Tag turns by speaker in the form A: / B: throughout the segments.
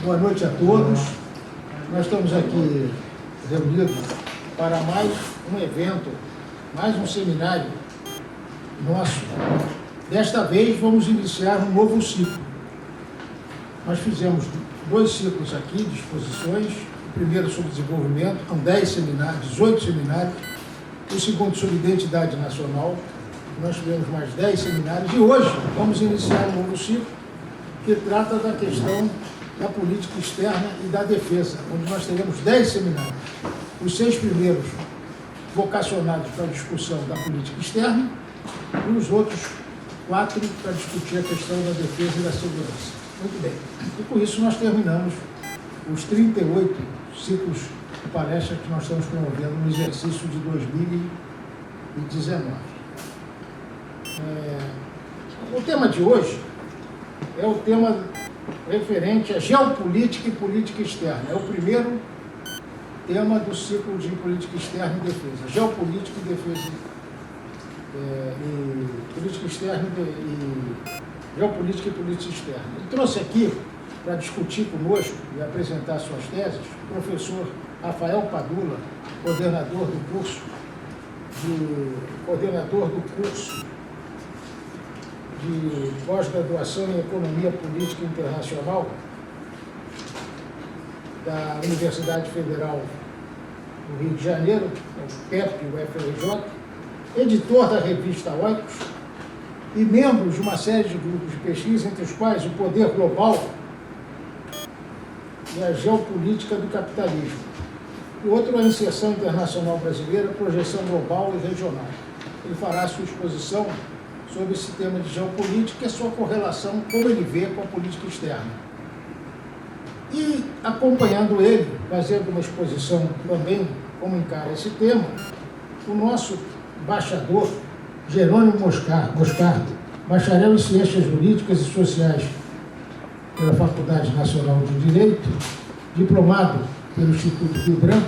A: Boa noite a todos. Nós estamos aqui reunidos para mais um evento, mais um seminário nosso. Desta vez vamos iniciar um novo ciclo. Nós fizemos 2 ciclos aqui de exposições, o primeiro sobre desenvolvimento, com 10 seminários, 18 seminários, o segundo sobre identidade nacional. Nós tivemos mais 10 seminários e hoje vamos iniciar um novo ciclo que trata da questão da política externa e da defesa, onde nós teremos 10 seminários. Os 6 primeiros vocacionados para a discussão da política externa e os outros 4 para discutir a questão da defesa e da segurança. Muito bem. E com isso nós terminamos os 38 ciclos de palestras que nós estamos promovendo no exercício de 2019. O tema de hoje é o tema referente à geopolítica e política externa. É o primeiro tema do ciclo de política externa e defesa. Geopolítica e defesa, e política externa e geopolítica e política externa. Ele trouxe aqui para discutir conosco e apresentar suas teses o professor Rafael Padula, coordenador do curso de pós-graduação em Economia Política Internacional da Universidade Federal do Rio de Janeiro, o PEP, o FRJ, editor da revista Oikos e membro de uma série de grupos de pesquisa, entre os quais o Poder Global e a Geopolítica do Capitalismo. O outro é a Inserção Internacional Brasileira, Projeção Global e Regional. Ele fará a sua exposição sobre esse tema de geopolítica e a sua correlação, como ele vê com a política externa. E, acompanhando ele, fazendo uma exposição também, como encara esse tema, o nosso embaixador, Jerônimo Moscardo, bacharel em Ciências Jurídicas e Sociais pela Faculdade Nacional de Direito, diplomado pelo Instituto Rio Branco,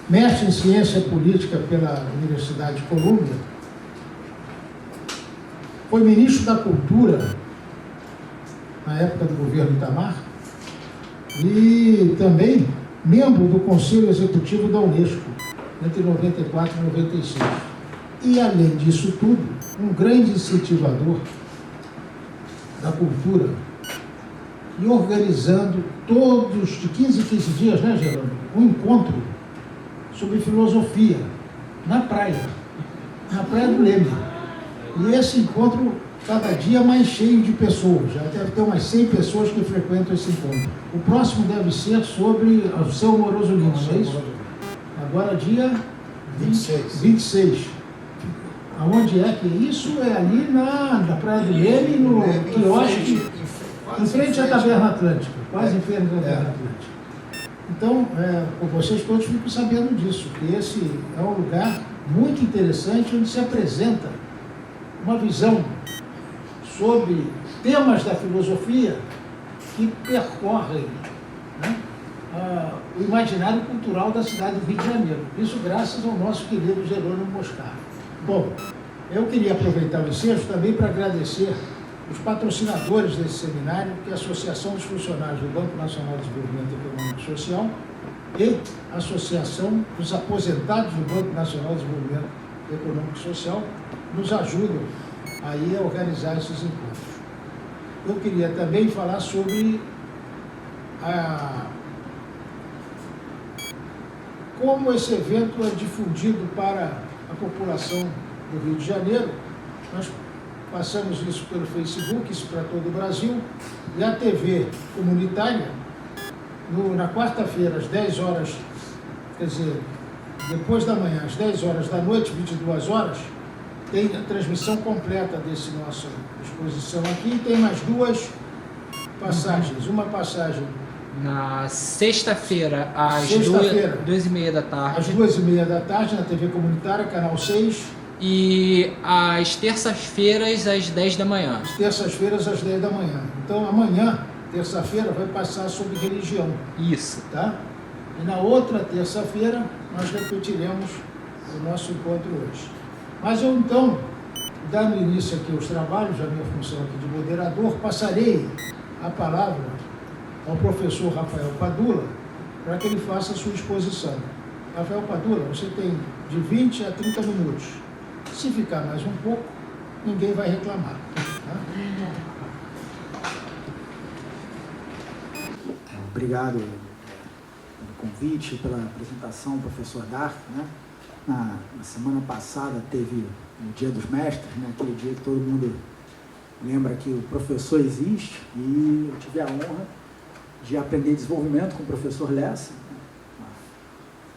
A: mestre em Ciência Política pela Universidade de Colômbia, foi ministro da Cultura na época do governo Itamar e também membro do Conselho Executivo da Unesco entre 94 e 96. E, além disso tudo, um grande incentivador da cultura e organizando todos, de 15 em 15 dias, né, Gerônimo, um encontro sobre filosofia na praia do Leme. E esse encontro, cada dia mais cheio de pessoas, já deve ter umas 100 pessoas que frequentam esse encontro. O próximo deve ser sobre o seu Moroso Lima, não é isso? Agora, dia 26. Aonde é que é isso? É ali na Praia do Leme, no quiosque, em frente à Taverna Atlântica, quase em frente à Taverna Atlântica. Então, vocês todos ficam sabendo disso, que esse é um lugar muito interessante, onde se apresenta uma visão sobre temas da filosofia que percorrem, né, o imaginário cultural da cidade do Rio de Janeiro. Isso graças ao nosso querido Jerônimo Moscardo. Bom, eu queria aproveitar o ensejo também para agradecer os patrocinadores desse seminário, que é a Associação dos Funcionários do Banco Nacional de Desenvolvimento Econômico e Social e a Associação dos Aposentados do Banco Nacional de Desenvolvimento Econômico e Social, nos ajudam aí a organizar esses encontros. Eu queria também falar sobre como esse evento é difundido para a população do Rio de Janeiro. Nós passamos isso pelo Facebook, isso para todo o Brasil, e a TV comunitária, na quarta-feira, às 10 horas, quer dizer, depois da manhã, às 10 horas da noite, 22 horas, tem a transmissão completa desse nossa exposição aqui, e tem mais 2 passagens. Uma passagem
B: na sexta-feira, às 2h30 da tarde.
A: Às 2h30 da tarde, na TV comunitária, canal 6.
B: E às terças-feiras, às 10 da manhã.
A: Às terças-feiras, às 10 da manhã. Então, amanhã, terça-feira, vai passar sobre religião.
B: Isso.
A: Tá? E na outra terça-feira, nós repetiremos o nosso encontro hoje. Mas eu, então, dando início aqui aos trabalhos, a minha função aqui de moderador, passarei a palavra ao professor Rafael Padula para que ele faça a sua exposição. Rafael Padula, você tem de 20 a 30 minutos. Se ficar mais um pouco, ninguém vai reclamar. Tá?
C: Obrigado pelo convite, pela apresentação, professor Dark. Né? Na semana passada teve o Dia dos Mestres, né? Aquele dia que todo mundo lembra que o professor existe, e eu tive a honra de aprender desenvolvimento com o professor Lessa, né?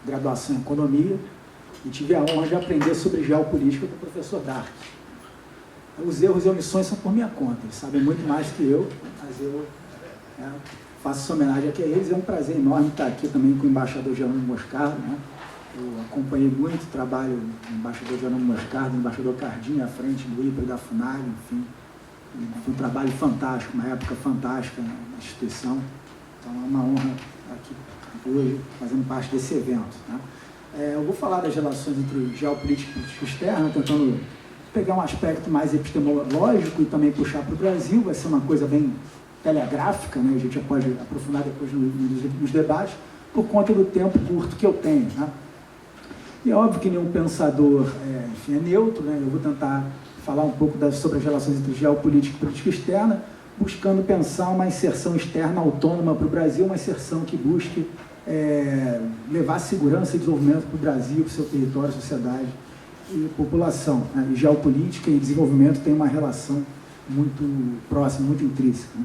C: Graduação em Economia, e tive a honra de aprender sobre geopolítica com o professor Dark. Os erros e omissões são por minha conta, eles sabem muito mais que eu, mas eu faço essa homenagem aqui a eles. É um prazer enorme estar aqui também com o embaixador Jerônimo Moscardo, né? Eu acompanhei muito o trabalho do embaixador Jerônimo Moscardo, do embaixador Cardinho, à frente do IPRE e da FUNAG, enfim. Foi um trabalho fantástico, uma época fantástica na instituição. Então é uma honra estar aqui hoje, fazendo parte desse evento, né? Eu vou falar das relações entre geopolítica e política externa, tentando pegar um aspecto mais epistemológico e também puxar para o Brasil. Vai ser uma coisa bem telegráfica, né? A gente já pode aprofundar depois nos debates, por conta do tempo curto que eu tenho, né? E é óbvio que nenhum pensador é neutro, né? Eu vou tentar falar um pouco sobre as relações entre geopolítica e política externa, buscando pensar uma inserção externa autônoma para o Brasil, uma inserção que busque levar segurança e desenvolvimento para o Brasil, para o seu território, sociedade e população, né? E geopolítica e desenvolvimento têm uma relação muito próxima, muito intrínseca, né?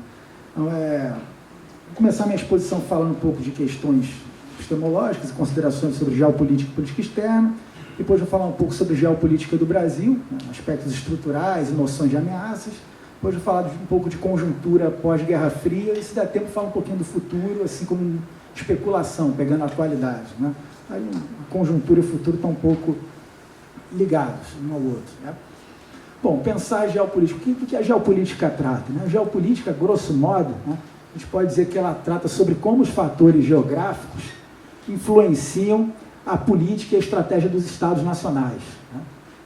C: Então, vou começar minha exposição falando um pouco de questões epistemológicas e considerações sobre geopolítica e política externa. Depois vou falar um pouco sobre geopolítica do Brasil, né? Aspectos estruturais e noções de ameaças. Depois vou falar um pouco de conjuntura pós-Guerra Fria e, se der tempo, falar um pouquinho do futuro, assim como especulação, pegando a atualidade, né? Aí, a conjuntura e o futuro estão um pouco ligados um ao outro, né? Bom, pensar a geopolítica. O que a geopolítica trata, né? A geopolítica, grosso modo, né, a gente pode dizer que ela trata sobre como os fatores geográficos influenciam a política e a estratégia dos Estados nacionais, né?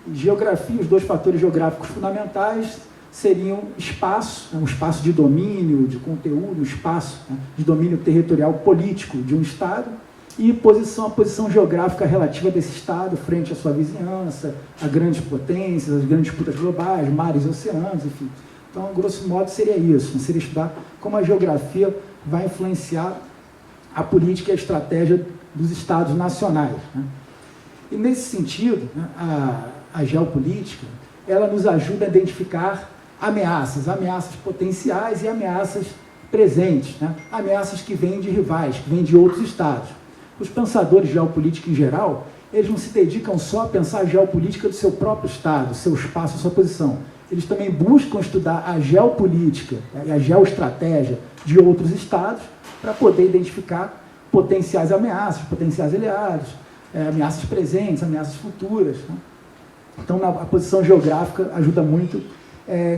C: E geografia, os dois fatores geográficos fundamentais seriam espaço, né, um espaço de domínio, de conteúdo, um espaço, né, de domínio territorial político de um Estado, e a posição geográfica relativa desse Estado frente à sua vizinhança, a grandes potências, as grandes disputas globais, mares e oceanos, enfim. Então, grosso modo, seria isso, seria estudar como a geografia vai influenciar a política e a estratégia dos Estados nacionais, né? E, nesse sentido, né, a geopolítica, ela nos ajuda a identificar ameaças potenciais e ameaças presentes, né? Ameaças que vêm de rivais, que vêm de outros Estados. Os pensadores de geopolítica em geral, eles não se dedicam só a pensar a geopolítica do seu próprio Estado, seu espaço, sua posição. Eles também buscam estudar a geopolítica e a geoestratégia de outros Estados para poder identificar potenciais ameaças, potenciais aliados, ameaças presentes, ameaças futuras, né? Então, a posição geográfica ajuda muito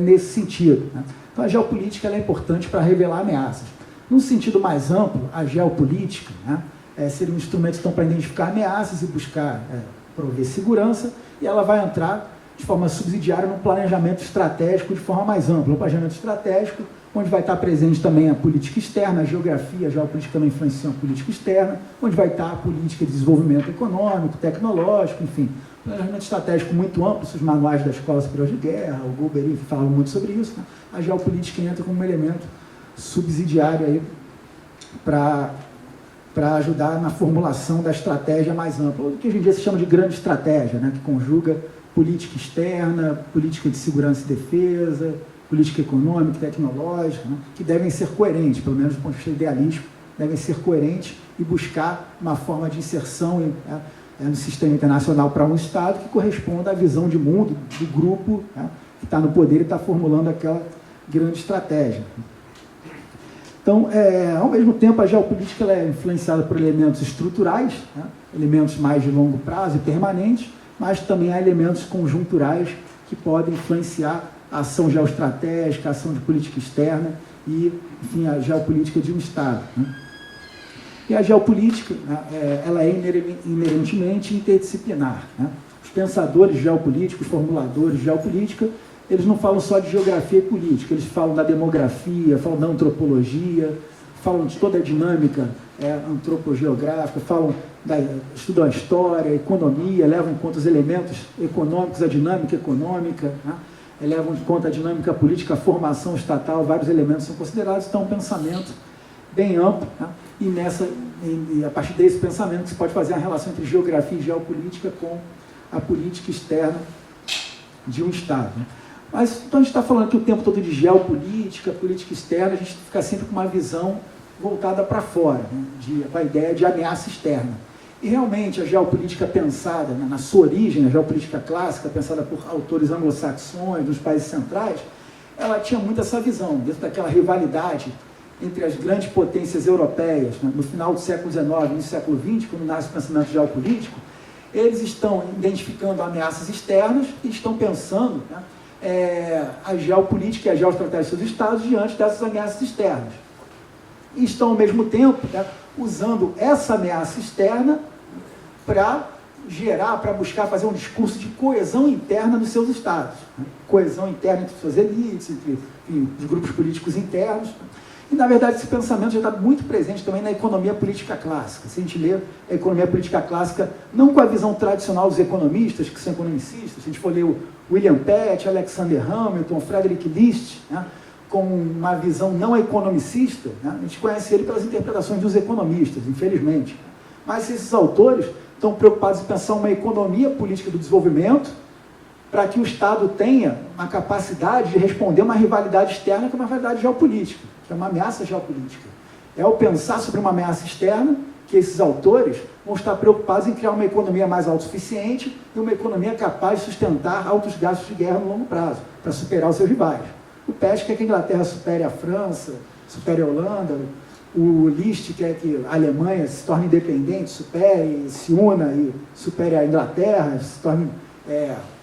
C: nesse sentido, né? Então, a geopolítica ela é importante para revelar ameaças. Num sentido mais amplo, a geopolítica, né, seria um instrumento então, para identificar ameaças e buscar prover segurança, e ela vai entrar de forma subsidiária no planejamento estratégico de forma mais ampla. Um planejamento estratégico onde vai estar presente também a política externa, a geografia, a geopolítica também influencia a política externa, onde vai estar a política de desenvolvimento econômico, tecnológico, enfim. Planejamento estratégico muito amplo, os manuais da Escola Superior de Guerra, o Golbery falavam muito sobre isso, né? A geopolítica entra como um elemento subsidiário aí para ajudar na formulação da estratégia mais ampla, o que hoje em dia se chama de grande estratégia, né? Que conjuga política externa, política de segurança e defesa, política econômica e tecnológica, né? Que devem ser coerentes, pelo menos do ponto de vista idealístico, devem ser coerentes e buscar uma forma de inserção no sistema internacional para um Estado que corresponda à visão de mundo do grupo, né, que está no poder e está formulando aquela grande estratégia. Então, ao mesmo tempo, a geopolítica ela é influenciada por elementos estruturais, né, elementos mais de longo prazo e permanentes, mas também há elementos conjunturais que podem influenciar a ação geoestratégica, a ação de política externa e, enfim, a geopolítica de um Estado, né. E a geopolítica, né, ela é inerentemente interdisciplinar, né. Os pensadores geopolíticos, os formuladores de geopolítica, eles não falam só de geografia e política, eles falam da demografia, falam da antropologia, falam de toda a dinâmica antropogeográfica, estudam a história, a economia, levam em conta os elementos econômicos, a dinâmica econômica, né? Levam em conta a dinâmica política, a formação estatal, vários elementos são considerados, então um pensamento bem amplo, né? E a partir desse pensamento que se pode fazer a relação entre geografia e geopolítica com a política externa de um Estado, né? Mas então a gente está falando aqui o tempo todo de geopolítica, política externa, a gente fica sempre com uma visão voltada para fora, né? Com a ideia de ameaça externa. E realmente a geopolítica pensada, né, na sua origem, a geopolítica clássica, pensada por autores anglo-saxões, dos países centrais, ela tinha muito essa visão, dentro daquela rivalidade entre as grandes potências europeias, né, no final do século XIX, início do século XX, quando nasce o pensamento geopolítico, eles estão identificando ameaças externas e estão pensando, né, a geopolítica e a geoestratégia dos seus estados diante dessas ameaças externas. E estão, ao mesmo tempo, né, usando essa ameaça externa para buscar fazer um discurso de coesão interna dos seus estados. Né? Coesão interna entre suas elites, entre os grupos políticos internos. E, na verdade, esse pensamento já está muito presente também na economia política clássica. Se a gente ler a economia política clássica, não com a visão tradicional dos economistas, que são economicistas, se a gente for ler o William Pett, Alexander Hamilton, Frederick List, né, com uma visão não economicista, né, a gente conhece ele pelas interpretações dos economistas, infelizmente. Mas esses autores estão preocupados em pensar uma economia política do desenvolvimento para que o Estado tenha uma capacidade de responder a uma rivalidade externa que é uma rivalidade geopolítica, que é uma ameaça geopolítica. É ao pensar sobre uma ameaça externa que esses autores vão estar preocupados em criar uma economia mais autossuficiente e uma economia capaz de sustentar altos gastos de guerra no longo prazo, para superar os seus rivais. O Pett quer que a Inglaterra supere a França, supere a Holanda. O List quer que a Alemanha se torne independente, se una e supere a Inglaterra, se torne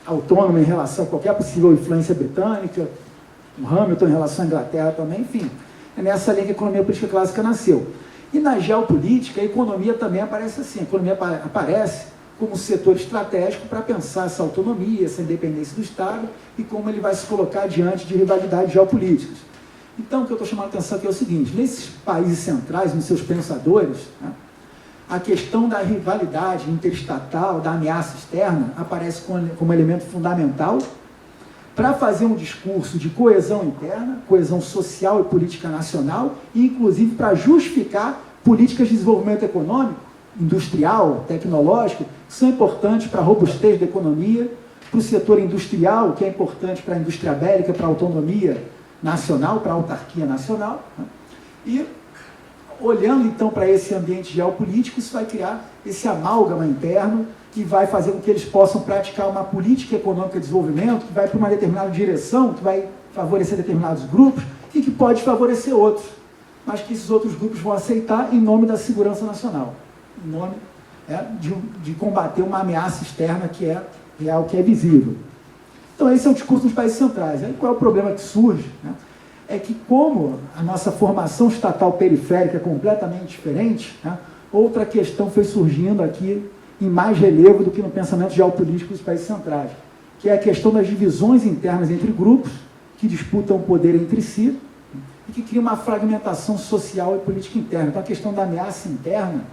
C: autônoma em relação a qualquer possível influência britânica. O Hamilton em relação à Inglaterra também, enfim. É nessa linha que a economia política clássica nasceu. E na geopolítica, a economia também aparece assim. A economia aparece como setor estratégico para pensar essa autonomia, essa independência do Estado e como ele vai se colocar diante de rivalidades geopolíticas. Então, o que eu estou chamando a atenção aqui é o seguinte: nesses países centrais, nos seus pensadores, né, a questão da rivalidade interestatal, da ameaça externa, aparece como elemento fundamental para fazer um discurso de coesão interna, coesão social e política nacional, e inclusive para justificar políticas de desenvolvimento econômico, industrial, tecnológico, que são importantes para a robustez da economia, para o setor industrial, que é importante para a indústria bélica, para a autonomia nacional, para a autarquia nacional, né? E olhando então para esse ambiente geopolítico, isso vai criar esse amálgama interno que vai fazer com que eles possam praticar uma política econômica de desenvolvimento que vai para uma determinada direção, que vai favorecer determinados grupos e que pode favorecer outros, mas que esses outros grupos vão aceitar em nome da segurança nacional, em nome de combater uma ameaça externa que é real, que é visível. Então esse é o discurso dos países centrais. Aí qual é o problema que surge? Né? É que como a nossa formação estatal periférica é completamente diferente, né, outra questão foi surgindo aqui em mais relevo do que no pensamento geopolítico dos países centrais, que é a questão das divisões internas entre grupos que disputam o poder entre si e que cria uma fragmentação social e política interna. Então a questão da ameaça interna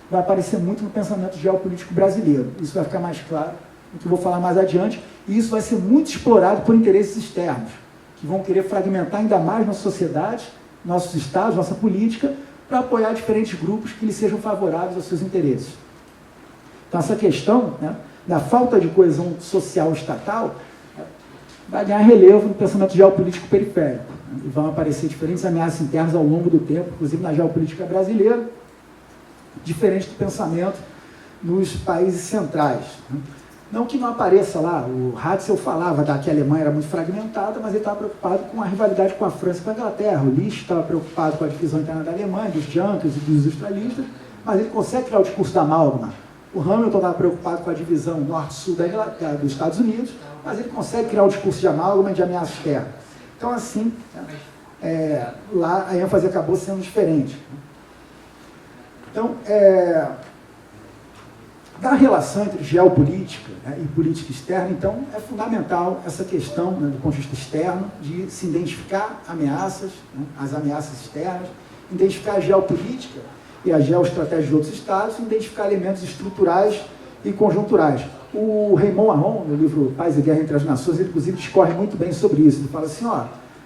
C: vai aparecer muito no pensamento geopolítico brasileiro. Isso vai ficar mais claro no que eu vou falar mais adiante, e isso vai ser muito explorado por interesses externos, que vão querer fragmentar ainda mais nossa sociedade, nossos estados, nossa política, para apoiar diferentes grupos que lhes sejam favoráveis aos seus interesses. Então essa questão, né, da falta de coesão social estatal vai ganhar relevo no pensamento geopolítico periférico, né, e vão aparecer diferentes ameaças internas ao longo do tempo, inclusive na geopolítica brasileira, diferente do pensamento nos países centrais, né. Não que não apareça lá, o Ratzel falava que a Alemanha era muito fragmentada, mas ele estava preocupado com a rivalidade com a França e com a Inglaterra. O List estava preocupado com a divisão interna da Alemanha, dos Junkers e dos industrialistas, mas ele consegue criar o discurso da amálgama. O Hamilton estava preocupado com a divisão norte-sul dos Estados Unidos, mas ele consegue criar o discurso de amálgama e de ameaça externa. Então, assim, lá a ênfase acabou sendo diferente. Então, da relação entre geopolítica, né, e política externa, então, é fundamental essa questão, né, do ponto de vista externo, de se identificar ameaças, né, as ameaças externas, identificar a geopolítica e a geoestratégia de outros estados, identificar elementos estruturais e conjunturais. O Raymond Aron, no livro Paz e Guerra entre as Nações, ele inclusive discorre muito bem sobre isso. Ele fala assim,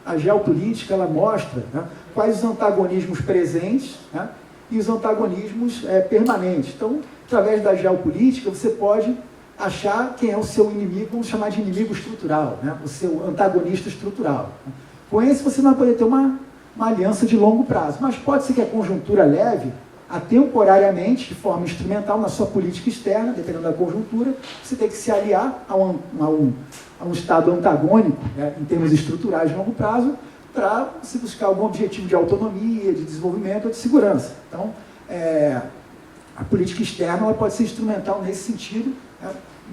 C: a geopolítica ela mostra, né, quais os antagonismos presentes, né, e os antagonismos permanentes. Então, através da geopolítica, você pode achar quem é o seu inimigo, vamos chamar de inimigo estrutural, né, o seu antagonista estrutural. Com esse, você não vai poder ter uma aliança de longo prazo, mas pode ser que a conjuntura leve a temporariamente, de forma instrumental, na sua política externa, dependendo da conjuntura, você tem que se aliar a um estado antagônico, né, em termos estruturais de longo prazo, para se buscar algum objetivo de autonomia, de desenvolvimento ou de segurança. Então, a política externa ela pode ser instrumental nesse sentido, né,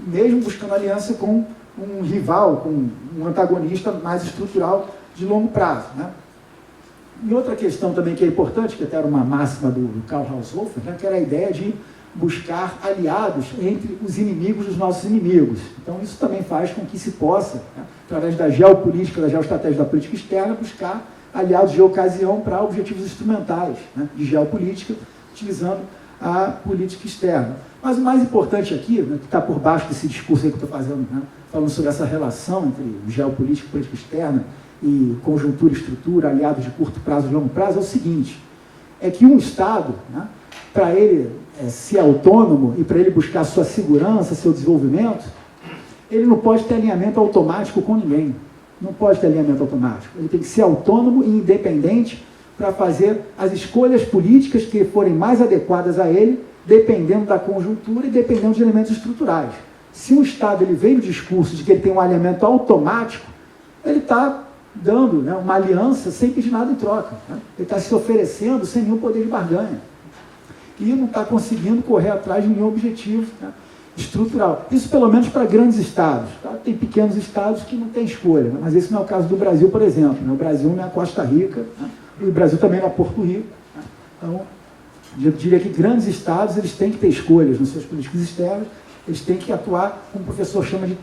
C: mesmo buscando aliança com um rival, com um antagonista mais estrutural de longo prazo, né? E outra questão também que é importante, que até era uma máxima do Karl Haushofer, né, que era a ideia de buscar aliados entre os inimigos dos nossos inimigos. Então, isso também faz com que se possa, né, através da geopolítica, da geoestratégia da política externa, buscar aliados de ocasião para objetivos instrumentais, né, de geopolítica, utilizando a política externa. Mas o mais importante aqui, né, que está por baixo desse discurso aí que eu estou fazendo, né, falando sobre essa relação entre geopolítica e política externa, e conjuntura, estrutura, aliados de curto prazo e longo prazo, é o seguinte, é que um Estado, né, para ele ser autônomo e para ele buscar sua segurança, seu desenvolvimento, ele não pode ter alinhamento automático com ninguém. Não pode ter alinhamento automático. Ele tem que ser autônomo e independente para fazer as escolhas políticas que forem mais adequadas a ele, dependendo da conjuntura e dependendo de elementos estruturais. Se um Estado ele vem no discurso de que ele tem um alinhamento automático, ele está dando, né, uma aliança sem pedir nada em troca. Né? Ele está se oferecendo sem nenhum poder de barganha. E não está conseguindo correr atrás de nenhum objetivo, né, estrutural. Isso pelo menos para grandes estados. Tá? Tem pequenos estados que não têm escolha, né? Mas esse não é o caso do Brasil, por exemplo. Né? O Brasil não é a Costa Rica, né? E o Brasil também não é Porto Rico. Né? Então, eu diria que grandes estados eles têm que ter escolhas nas suas políticas externas, eles têm que atuar, como o professor chama de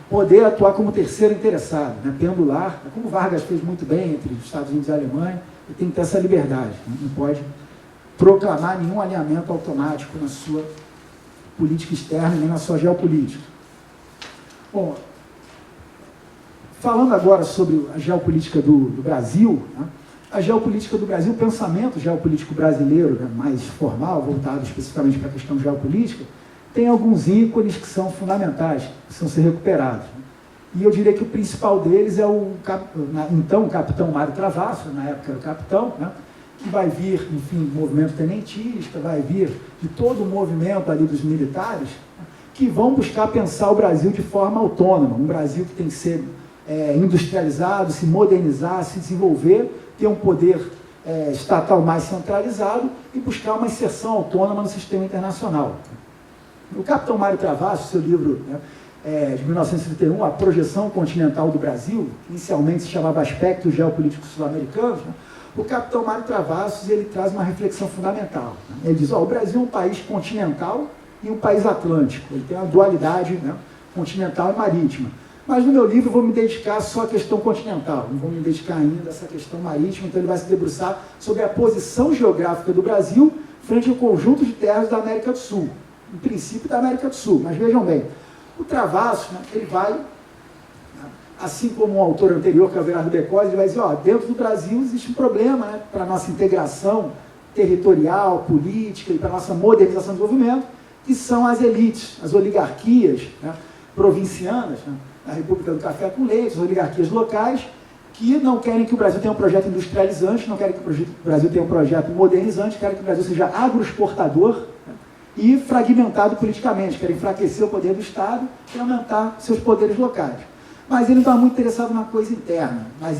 C: poder atuar como terceiro interessado, né? Pendular, como Vargas fez muito bem entre os Estados Unidos e a Alemanha, e tem que ter essa liberdade, né? Não pode proclamar nenhum alinhamento automático na sua política externa nem na sua geopolítica. Bom, falando agora sobre a geopolítica do Brasil, né? A geopolítica do Brasil, o pensamento geopolítico brasileiro, né, mais formal, voltado especificamente para a questão geopolítica, tem alguns ícones que são fundamentais, que precisam ser recuperados. E eu diria que o principal deles é o capitão Mário Travassos, na época era o capitão, né, que vai vir, enfim, do movimento tenentista, vai vir de todo o movimento ali dos militares, que vão buscar pensar o Brasil de forma autônoma, um Brasil que tem que ser industrializado, se modernizar, se desenvolver, ter um poder estatal mais centralizado e buscar uma inserção autônoma no sistema internacional. O capitão Mário Travassos, seu livro, né, de 1931, A Projeção Continental do Brasil, inicialmente se chamava Aspectos Geopolíticos Sul-Americanos, né, o capitão Mário Travassos ele traz uma reflexão fundamental. Né? Ele diz, o Brasil é um país continental e um país atlântico, ele tem uma dualidade, né, continental e marítima. Mas no meu livro eu vou me dedicar só à questão continental, não vou me dedicar ainda a essa questão marítima, então ele vai se debruçar sobre a posição geográfica do Brasil frente ao conjunto de terras da América do Sul, em princípio da América do Sul. Mas vejam bem, o Travassos, né, ele vai, assim como um autor anterior, que é o Everardo Becozzi, ele vai dizer, dentro do Brasil existe um problema, né, para a nossa integração territorial, política e para a nossa modernização e desenvolvimento, que são as elites, as oligarquias, né, provincianas, né, na República do Café com Leite, as oligarquias locais, que não querem que o Brasil tenha um projeto industrializante, não querem que o Brasil tenha um projeto modernizante, querem que o Brasil seja agroexportador, né, e fragmentado politicamente, querem enfraquecer o poder do Estado e aumentar seus poderes locais. Mas ele não está muito interessado numa coisa interna, mas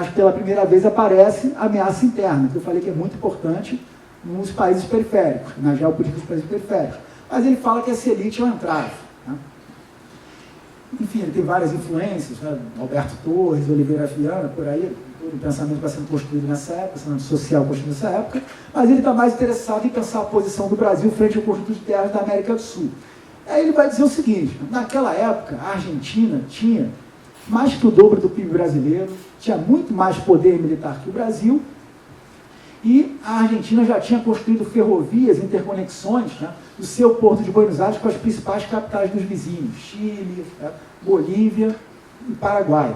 C: pela primeira vez aparece a ameaça interna, que eu falei que é muito importante nos países periféricos, na geopolítica dos países periféricos. Mas ele fala que essa elite é um entrave. Né? Enfim, ele tem várias influências, né? Alberto Torres, Oliveira Viana, por aí, todo o pensamento vai sendo construído nessa época, pensamento social construído nessa época, mas ele está mais interessado em pensar a posição do Brasil frente ao conjunto de terras da América do Sul. Aí ele vai dizer o seguinte, naquela época, a Argentina tinha mais que o dobro do PIB brasileiro, tinha muito mais poder militar que o Brasil, E a Argentina já tinha construído ferrovias, interconexões, né, do seu porto de Buenos Aires com as principais capitais dos vizinhos, Chile, Bolívia e Paraguai.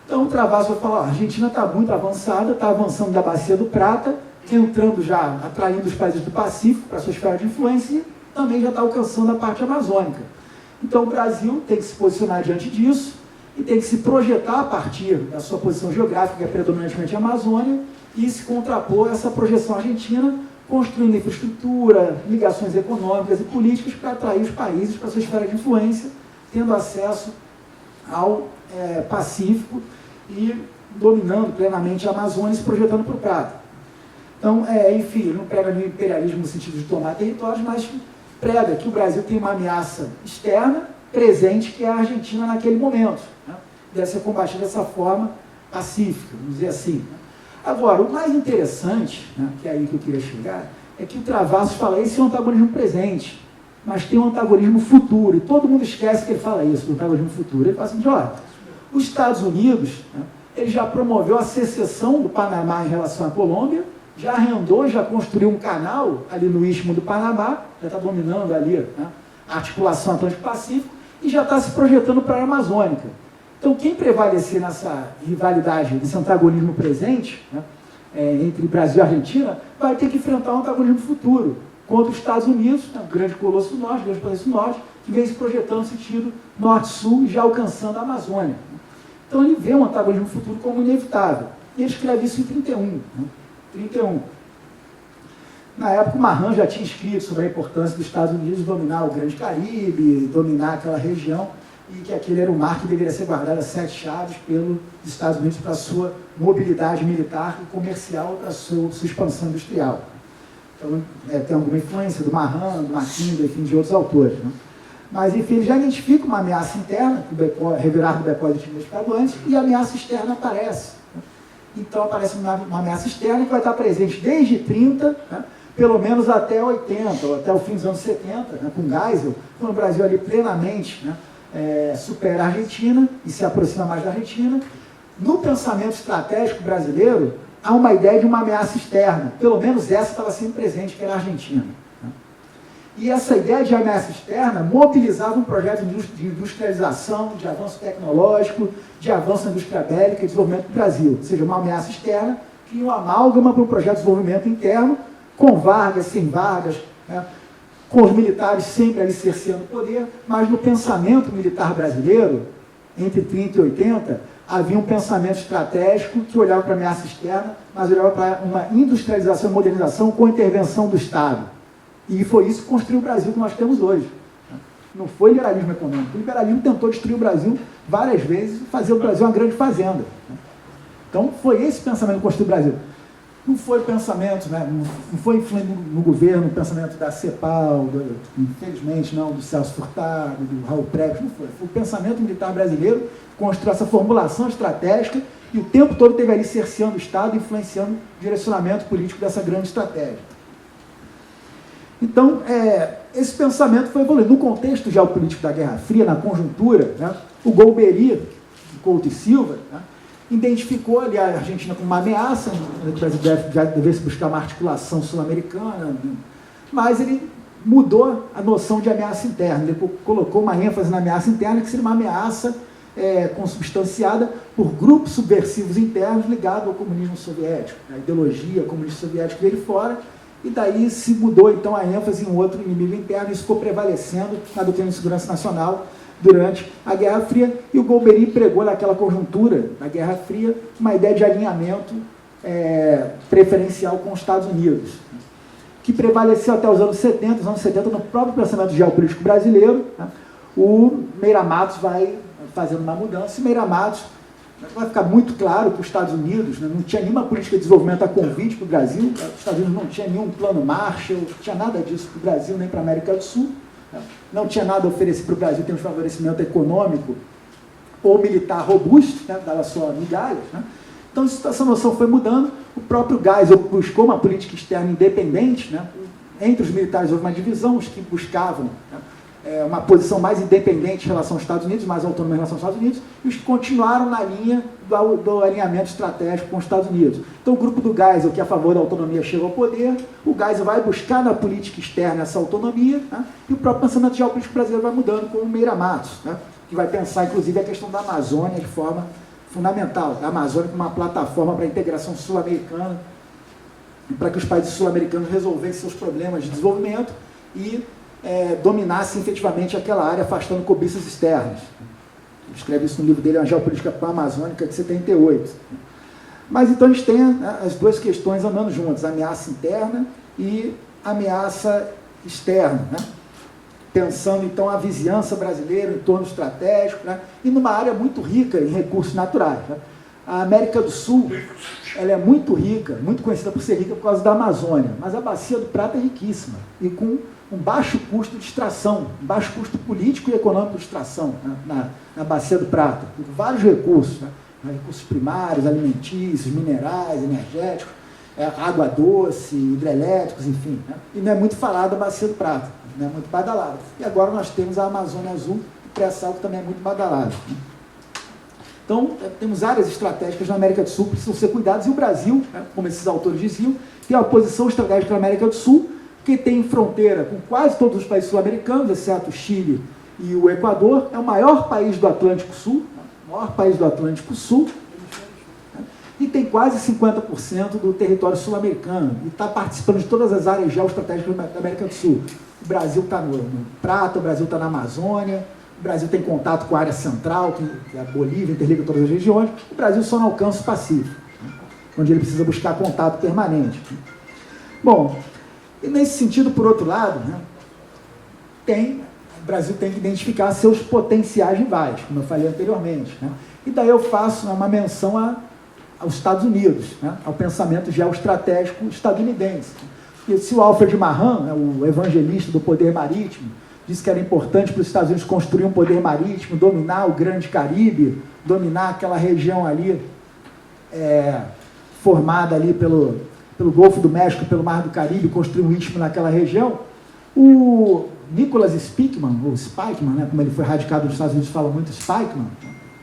C: Então o Travassos vai falar, a Argentina está muito avançada, está avançando da Bacia do Prata, entrando já, atraindo os países do Pacífico para sua esfera de influência e também já está alcançando a parte amazônica. Então o Brasil tem que se posicionar diante disso e tem que se projetar a partir da sua posição geográfica, que é predominantemente a Amazônia, e se contrapor a essa projeção argentina, construindo infraestrutura, ligações econômicas e políticas para atrair os países para sua esfera de influência, tendo acesso ao Pacífico e dominando plenamente a Amazônia e se projetando para o Prata. Então, enfim, não prega no imperialismo no sentido de tomar territórios, mas prega que o Brasil tem uma ameaça externa, presente, que é a Argentina naquele momento. Né? Deve ser combatida dessa forma pacífica, vamos dizer assim. Né? Agora, o mais interessante, né, que é aí que eu queria chegar, é que o Travassos fala, esse é um antagonismo presente, mas tem um antagonismo futuro, e todo mundo esquece que ele fala isso, do antagonismo futuro. Ele fala assim, olha, os Estados Unidos, né, ele já promoveu a secessão do Panamá em relação à Colômbia, já arrendou, já construiu um canal ali no Istmo do Panamá, já está dominando ali, né, a articulação Atlântico-Pacífico, e já está se projetando para a Amazônica. Então, quem prevalecer nessa rivalidade, nesse antagonismo presente, né, entre Brasil e Argentina, vai ter que enfrentar um antagonismo futuro contra os Estados Unidos, né, o grande colosso do norte, o grande país do norte, que vem se projetando no sentido norte-sul e já alcançando a Amazônia. Então, ele vê um antagonismo futuro como inevitável. E ele escreve isso em 31. Né, 31. Na época, o Marran já tinha escrito sobre a importância dos Estados Unidos dominar o Grande Caribe, dominar aquela região, e que aquele era o mar que deveria ser guardado a 7 chaves pelos Estados Unidos para a sua mobilidade militar e comercial, para a sua expansão industrial. Então, tem alguma influência do Marran, do Mackinder, enfim, de outros autores. Né? Mas, enfim, ele já identifica uma ameaça interna, que o Reverardo Becquoy tinha identificado antes, e a ameaça externa aparece. Né? Então, aparece uma ameaça externa que vai estar presente desde 30, né? Pelo menos até 80, ou até o fim dos anos 70, né? Com Geisel, quando o Brasil ali plenamente, né? Supera a Argentina e se aproxima mais da Argentina. No pensamento estratégico brasileiro, há uma ideia de uma ameaça externa, pelo menos essa estava sempre presente, que era a Argentina. Né? E essa ideia de ameaça externa mobilizava um projeto de industrialização, de avanço tecnológico, de avanço na indústria bélica e desenvolvimento do Brasil. Ou seja, uma ameaça externa que uma amálgama para um projeto de desenvolvimento interno, com Vargas, sem Vargas, né? Com os militares sempre ali cerceando o poder, mas no pensamento militar brasileiro, entre 30 e 80, havia um pensamento estratégico que olhava para a ameaça externa, mas olhava para uma industrialização e modernização com a intervenção do Estado. E foi isso que construiu o Brasil que nós temos hoje. Não foi liberalismo econômico. O liberalismo tentou destruir o Brasil várias vezes e fazer o Brasil uma grande fazenda. Então, foi esse pensamento que construiu o Brasil. Não foi pensamento, né? Não foi influente no governo, o pensamento da CEPAL, infelizmente não, do Celso Furtado, do Raul Preves, não foi. Foi o pensamento militar brasileiro que construiu essa formulação estratégica e o tempo todo teve ali cerceando o Estado, influenciando o direcionamento político dessa grande estratégia. Então, esse pensamento foi evoluindo. No contexto geopolítico da Guerra Fria, na conjuntura, né, o Golbery, Couto e Silva, né, identificou ali a Argentina como uma ameaça, o Brasil devesse buscar uma articulação sul-americana, mas ele mudou a noção de ameaça interna, ele colocou uma ênfase na ameaça interna, que seria uma ameaça consubstanciada por grupos subversivos internos ligados ao comunismo soviético, a ideologia comunista soviética veio de fora, e daí se mudou então a ênfase em um outro inimigo interno, e isso ficou prevalecendo na doutrina de segurança nacional durante a Guerra Fria, e o Golbery pregou naquela conjuntura da Guerra Fria uma ideia de alinhamento preferencial com os Estados Unidos, que prevaleceu até os anos 70. Os anos 70, no próprio pensamento geopolítico brasileiro, né, o Meira Matos vai fazendo uma mudança, e Meira Matos vai ficar muito claro que os Estados Unidos, né, não tinha nenhuma política de desenvolvimento a convite para o Brasil, os Estados Unidos não tinha nenhum plano Marshall, não tinha nada disso para o Brasil, nem para a América do Sul, não tinha nada a oferecer para o Brasil, tem um favorecimento econômico ou militar robusto, né, dava só migalhas. Né? Então, essa noção foi mudando. O próprio Geisel buscou uma política externa independente. Né? Entre os militares houve uma divisão, os que buscavam, né, uma posição mais independente em relação aos Estados Unidos, mais autônoma em relação aos Estados Unidos, e os que continuaram na linha do alinhamento estratégico com os Estados Unidos. Então, o grupo do Geisel, que é a favor da autonomia, chega ao poder, o Geisel vai buscar na política externa essa autonomia, né? E o próprio pensamento geopolítico brasileiro vai mudando com o Meira Matos, né? Que vai pensar, inclusive, a questão da Amazônia de forma fundamental. A Amazônia como uma plataforma para a integração sul-americana, para que os países sul-americanos resolvessem seus problemas de desenvolvimento e dominassem efetivamente aquela área, afastando cobiças externas. Ele escreve isso no livro dele, A Geopolítica Pan-Amazônica, de 78. Mas então a gente tem as duas questões andando juntas, a ameaça interna e a ameaça externa, né? Pensando então a vizinhança brasileira, o entorno estratégico, né? E numa área muito rica em recursos naturais, né? A América do Sul, ela é muito rica, muito conhecida por ser rica por causa da Amazônia, mas a Bacia do Prata é riquíssima e com um baixo custo de extração, um baixo custo político e econômico de extração, né? na Bacia do Prata, com vários recursos, né? Recursos primários, alimentícios, minerais, energéticos, água doce, hidrelétricos, enfim, né? E não é muito falado da Bacia do Prata, não é muito badalado. E agora nós temos a Amazônia Azul, o pré-sal, que também é muito badalado, né? Então, temos áreas estratégicas na América do Sul que precisam ser cuidadas, e o Brasil, né, como esses autores diziam, tem uma posição estratégica na América do Sul, que tem fronteira com quase todos os países sul-americanos, exceto o Chile e o Equador, é o maior país do Atlântico Sul, o maior país do Atlântico Sul, né, e tem quase 50% do território sul-americano, e está participando de todas as áreas geoestratégicas da América do Sul. O Brasil está no Prata, o Brasil está na Amazônia, o Brasil tem contato com a área central, que é a Bolívia, interliga todas as regiões. O Brasil só não alcança o Pacífico, né, onde ele precisa buscar contato permanente. Bom, e nesse sentido, por outro lado, né, o Brasil tem que identificar seus potenciais rivais, como eu falei anteriormente, né, e daí eu faço uma menção aos Estados Unidos, né, ao pensamento geoestratégico estadunidense. E se o Alfred Mahan, né, o evangelista do poder marítimo, disse que era importante para os Estados Unidos construir um poder marítimo, dominar o Grande Caribe, dominar aquela região ali, formada ali pelo Golfo do México, pelo Mar do Caribe, construir um istmo naquela região. O Nicholas Spykman, ou Spykman, né, como ele foi radicado nos Estados Unidos, fala muito Spykman,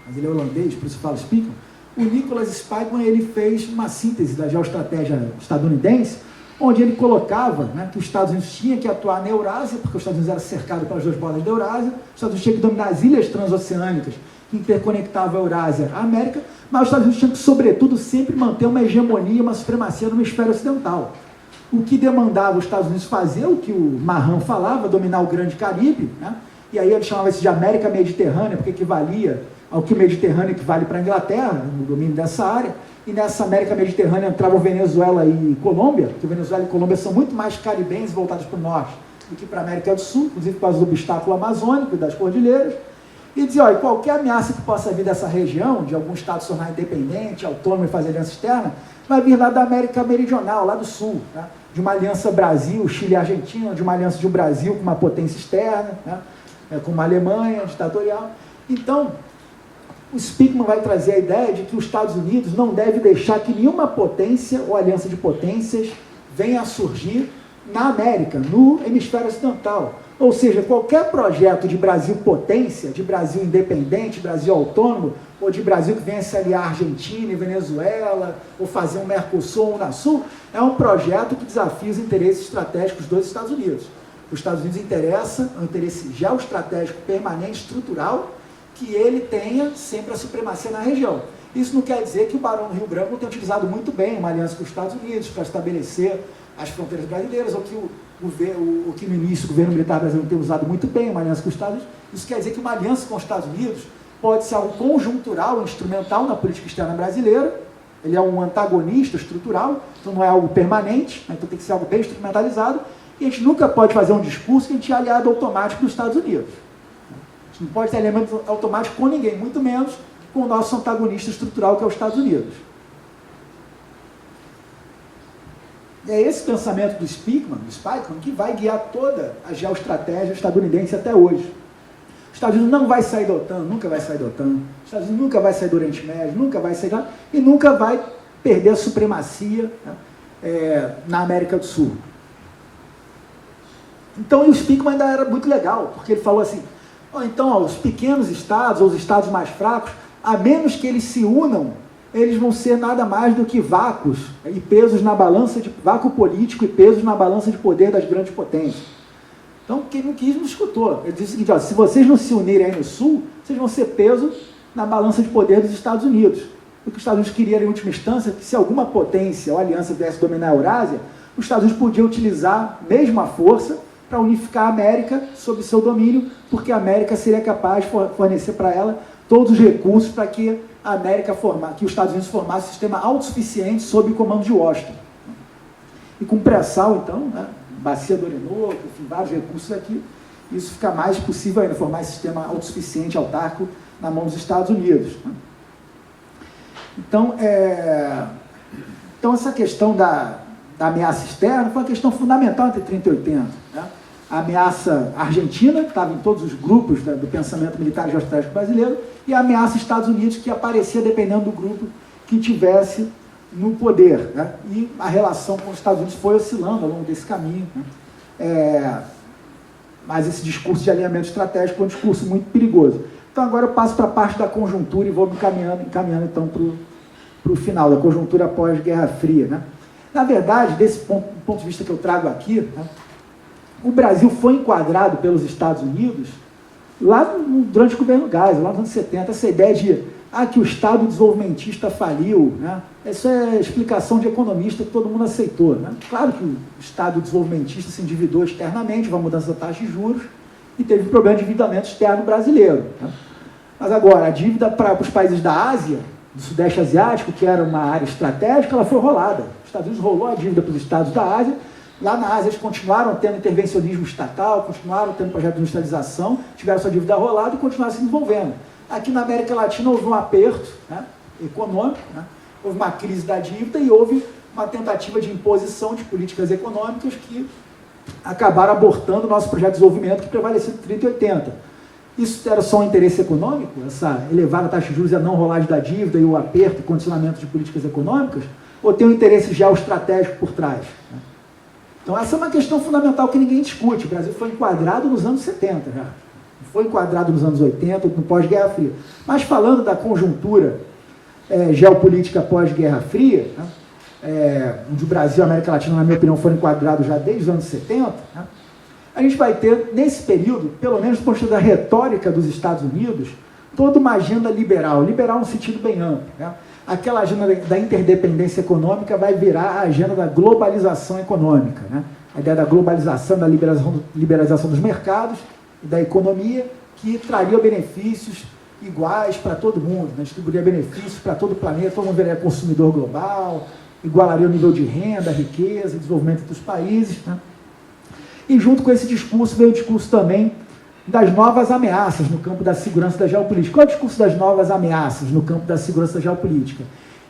C: mas ele é holandês, por isso fala Spykman. O Nicholas Spykman, ele fez uma síntese da geoestratégia estadunidense, onde ele colocava, né, que os Estados Unidos tinham que atuar na Eurásia, porque os Estados Unidos era cercado pelas duas bordas da Eurásia, os Estados Unidos tinham que dominar as ilhas transoceânicas que interconectavam a Eurásia à América, mas os Estados Unidos tinham que, sobretudo, sempre manter uma hegemonia, uma supremacia no hemisfério ocidental. O que demandava os Estados Unidos fazer, o que o Mahan falava, dominar o Grande Caribe, né, e aí ele chamava isso de América Mediterrânea, porque equivalia ao que o Mediterrâneo equivale para a Inglaterra, no domínio dessa área. E nessa América Mediterrânea entravam Venezuela e Colômbia, porque Venezuela e Colômbia são muito mais caribenhos voltados para o norte do que para a América do Sul, inclusive por causa do obstáculo amazônico e das cordilheiras. E dizia, olha, qualquer ameaça que possa vir dessa região, de algum estado se tornar independente, autônomo e fazer aliança externa, vai vir lá da América Meridional, lá do Sul, né? De uma aliança Brasil, Chile e Argentina, de uma aliança de um Brasil com uma potência externa, né? Com uma Alemanha ditatorial. Então, o Spykman vai trazer a ideia de que os Estados Unidos não deve deixar que nenhuma potência ou aliança de potências venha a surgir na América, no hemisfério ocidental. Ou seja, qualquer projeto de Brasil potência, de Brasil independente, Brasil autônomo, ou de Brasil que venha se aliar à Argentina e Venezuela, ou fazer um Mercosul ou um Unasul, é um projeto que desafia os interesses estratégicos dos Estados Unidos. Os Estados Unidos interessa um interesse geoestratégico permanente, estrutural, que ele tenha sempre a supremacia na região. Isso não quer dizer que o Barão do Rio Branco não tenha utilizado muito bem uma aliança com os Estados Unidos para estabelecer as fronteiras brasileiras, ou que no início o governo militar brasileiro não tenha usado muito bem uma aliança com os Estados Unidos. Isso quer dizer que uma aliança com os Estados Unidos pode ser algo conjuntural, instrumental na política externa brasileira. Ele é um antagonista estrutural, então não é algo permanente, né? Então tem que ser algo bem instrumentalizado, e a gente nunca pode fazer um discurso que a gente é aliado automático dos Estados Unidos. A gente não pode ter alinhamento automático com ninguém, muito menos com o nosso antagonista estrutural, que é os Estados Unidos. E é esse pensamento do Spykman, que vai guiar toda a geoestratégia estadunidense até hoje. Os Estados Unidos não vai sair da OTAN, nunca vai sair da OTAN. Os Estados Unidos nunca vai sair do Oriente Médio, nunca vai sair da... e nunca vai perder a supremacia, né, na América do Sul. Então, e o Spykman ainda era muito legal, porque ele falou assim, então, os pequenos estados, ou os estados mais fracos, a menos que eles se unam, eles vão ser nada mais do que vácuos e pesos na balança de vácuo político e pesos na balança de poder das grandes potências. Então, quem não quis não escutou. Ele disse o seguinte, se vocês não se unirem aí no Sul, vocês vão ser peso na balança de poder dos Estados Unidos. O que os Estados Unidos queriam, em última instância, que se alguma potência ou aliança viesse dominar a Eurásia, os Estados Unidos podiam utilizar mesmo a força para unificar a América sob seu domínio, porque a América seria capaz de fornecer para ela todos os recursos para que a América que os Estados Unidos formasse um sistema autossuficiente sob o comando de Washington. E com pré-sal, então, né, bacia do Orinoco, enfim, vários recursos aqui, isso fica mais possível ainda, formar esse sistema autossuficiente, autárquico, na mão dos Estados Unidos. Então, essa questão da ameaça externa foi uma questão fundamental entre 30 e 80. Né? A ameaça argentina, que estava em todos os grupos do pensamento militar e geoestratégico brasileiro, e a ameaça Estados Unidos, que aparecia dependendo do grupo que tivesse no poder. Né? E a relação com os Estados Unidos foi oscilando ao longo desse caminho. Né? Mas esse discurso de alinhamento estratégico é um discurso muito perigoso. Então agora eu passo para a parte da conjuntura e vou me encaminhando então para o final, da conjuntura pós-Guerra Fria. Né? Na verdade, desse ponto de vista que eu trago aqui, né, o Brasil foi enquadrado pelos Estados Unidos lá durante o governo Geisel, lá nos anos 70, essa ideia de que o Estado desenvolvimentista faliu, né? Essa é a explicação de economista que todo mundo aceitou. Né? Claro que o Estado desenvolvimentista se endividou externamente, com a mudança da taxa de juros, e teve um problema de endividamento externo brasileiro. Né? Mas agora, a dívida para os países da Ásia, do Sudeste Asiático, que era uma área estratégica, ela foi rolada. Os Estados Unidos rolou a dívida para os estados da Ásia. Lá na Ásia eles continuaram tendo intervencionismo estatal, continuaram tendo projeto de industrialização, tiveram sua dívida rolada e continuaram se desenvolvendo. Aqui na América Latina houve um aperto, né, econômico, né, houve uma crise da dívida e houve uma tentativa de imposição de políticas econômicas que acabaram abortando o nosso projeto de desenvolvimento que prevaleceu em 30 e 80. Isso era só um interesse econômico, essa elevada taxa de juros e a não rolagem da dívida e o aperto e condicionamento de políticas econômicas, ou tem um interesse geoestratégico por trás? Né? Então essa é uma questão fundamental que ninguém discute. O Brasil foi enquadrado nos anos 70 já. Foi enquadrado nos anos 80, no pós-Guerra Fria. Mas falando da conjuntura geopolítica pós-Guerra Fria, né, onde o Brasil e a América Latina, na minha opinião, foram enquadrados já desde os anos 70, né, a gente vai ter, nesse período, pelo menos do ponto de vista da retórica dos Estados Unidos, toda uma agenda liberal no sentido bem amplo. Né? Aquela agenda da interdependência econômica vai virar a agenda da globalização econômica. Né? A ideia da globalização, da liberalização dos mercados e da economia, que traria benefícios iguais para todo mundo, né? Distribuiria benefícios para todo o planeta, todo mundo viraria consumidor global, igualaria o nível de renda, riqueza e desenvolvimento dos países. Né? E junto com esse discurso veio o discurso também das novas ameaças no campo da segurança da geopolítica. Qual é o discurso das novas ameaças no campo da segurança da geopolítica?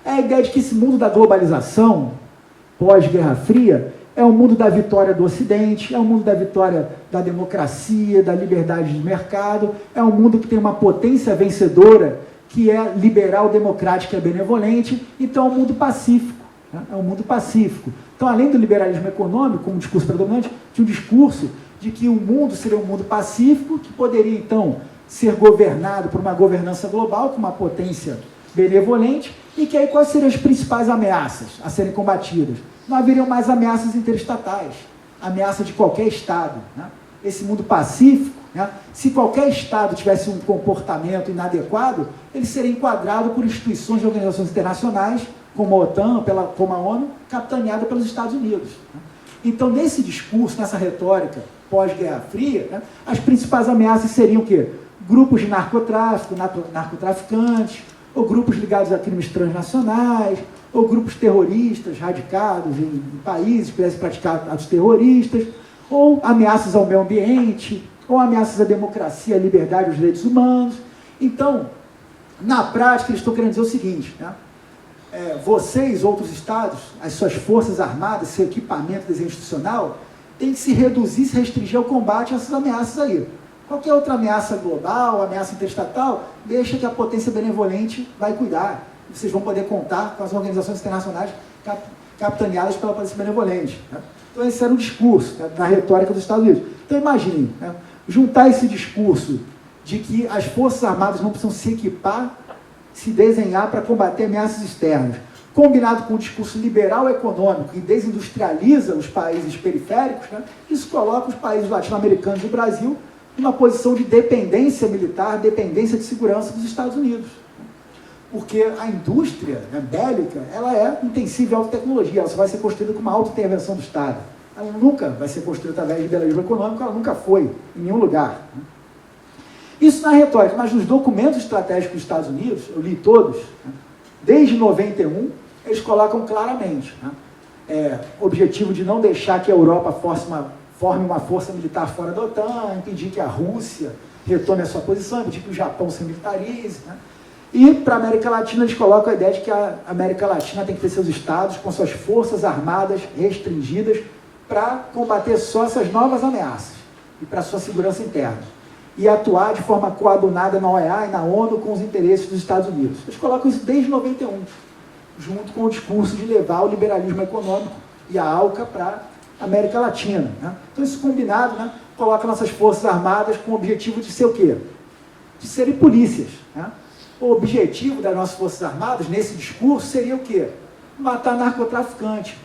C: É a ideia de que esse mundo da globalização, pós-Guerra Fria, é o mundo da vitória do Ocidente, é o mundo da vitória da democracia, da liberdade de mercado, é um mundo que tem uma potência vencedora, que é liberal, democrática e benevolente, então é um mundo pacífico. Né? É um mundo pacífico. Então, além do liberalismo econômico, como discurso predominante, tinha um discurso de que o mundo seria um mundo pacífico, que poderia, então, ser governado por uma governança global, com uma potência benevolente, e que aí quais seriam as principais ameaças a serem combatidas? Não haveriam mais ameaças interestatais, ameaça de qualquer Estado. Né? Esse mundo pacífico, né? Se qualquer Estado tivesse um comportamento inadequado, ele seria enquadrado por instituições de organizações internacionais, como a OTAN, como a ONU, capitaneada pelos Estados Unidos. Né? Então, nesse discurso, nessa retórica pós-Guerra Fria, né, as principais ameaças seriam o quê? Grupos de narcotráfico, narcotraficantes, ou grupos ligados a crimes transnacionais, ou grupos terroristas radicados em países que pudessem praticar atos terroristas, ou ameaças ao meio ambiente, ou ameaças à democracia, à liberdade e aos direitos humanos. Então, na prática, eles estão querendo dizer o seguinte, né? Vocês, outros estados, as suas forças armadas, seu equipamento, desenho institucional, tem que se reduzir, se restringir ao combate a essas ameaças aí. Qualquer outra ameaça global, ameaça interestatal, deixa que a potência benevolente vai cuidar. Vocês vão poder contar com as organizações internacionais capitaneadas pela potência benevolente. Né? Então, esse era o discurso, né, na retórica dos Estados Unidos. Então, imagine, né, juntar esse discurso de que as Forças Armadas não precisam se equipar, se desenhar para combater ameaças externas, combinado com o discurso liberal econômico e desindustrializa os países periféricos, né, isso coloca os países latino-americanos e o Brasil numa posição de dependência militar, dependência de segurança dos Estados Unidos. Porque a indústria, né, bélica, ela é intensiva em alta tecnologia, ela só vai ser construída com uma alta intervenção do Estado. Ela nunca vai ser construída através de liberalismo econômico, ela nunca foi, em nenhum lugar. Isso na retórica, mas nos documentos estratégicos dos Estados Unidos, eu li todos, né, desde 91, eles colocam claramente, né, objetivo de não deixar que a Europa forme uma força militar fora da OTAN, impedir que a Rússia retome a sua posição, impedir que o Japão se militarize, né? E para a América Latina eles colocam a ideia de que a América Latina tem que ter seus estados com suas forças armadas restringidas para combater só essas novas ameaças e para sua segurança interna. E atuar de forma coadunada na OEA e na ONU com os interesses dos Estados Unidos. Eles colocam isso desde 91, junto com o discurso de levar o liberalismo econômico e a ALCA para a América Latina, né? Então, isso combinado, né, coloca nossas forças armadas com o objetivo de ser o quê? De serem polícias, né? O objetivo das nossas forças armadas, nesse discurso, seria o quê? Matar narcotraficante.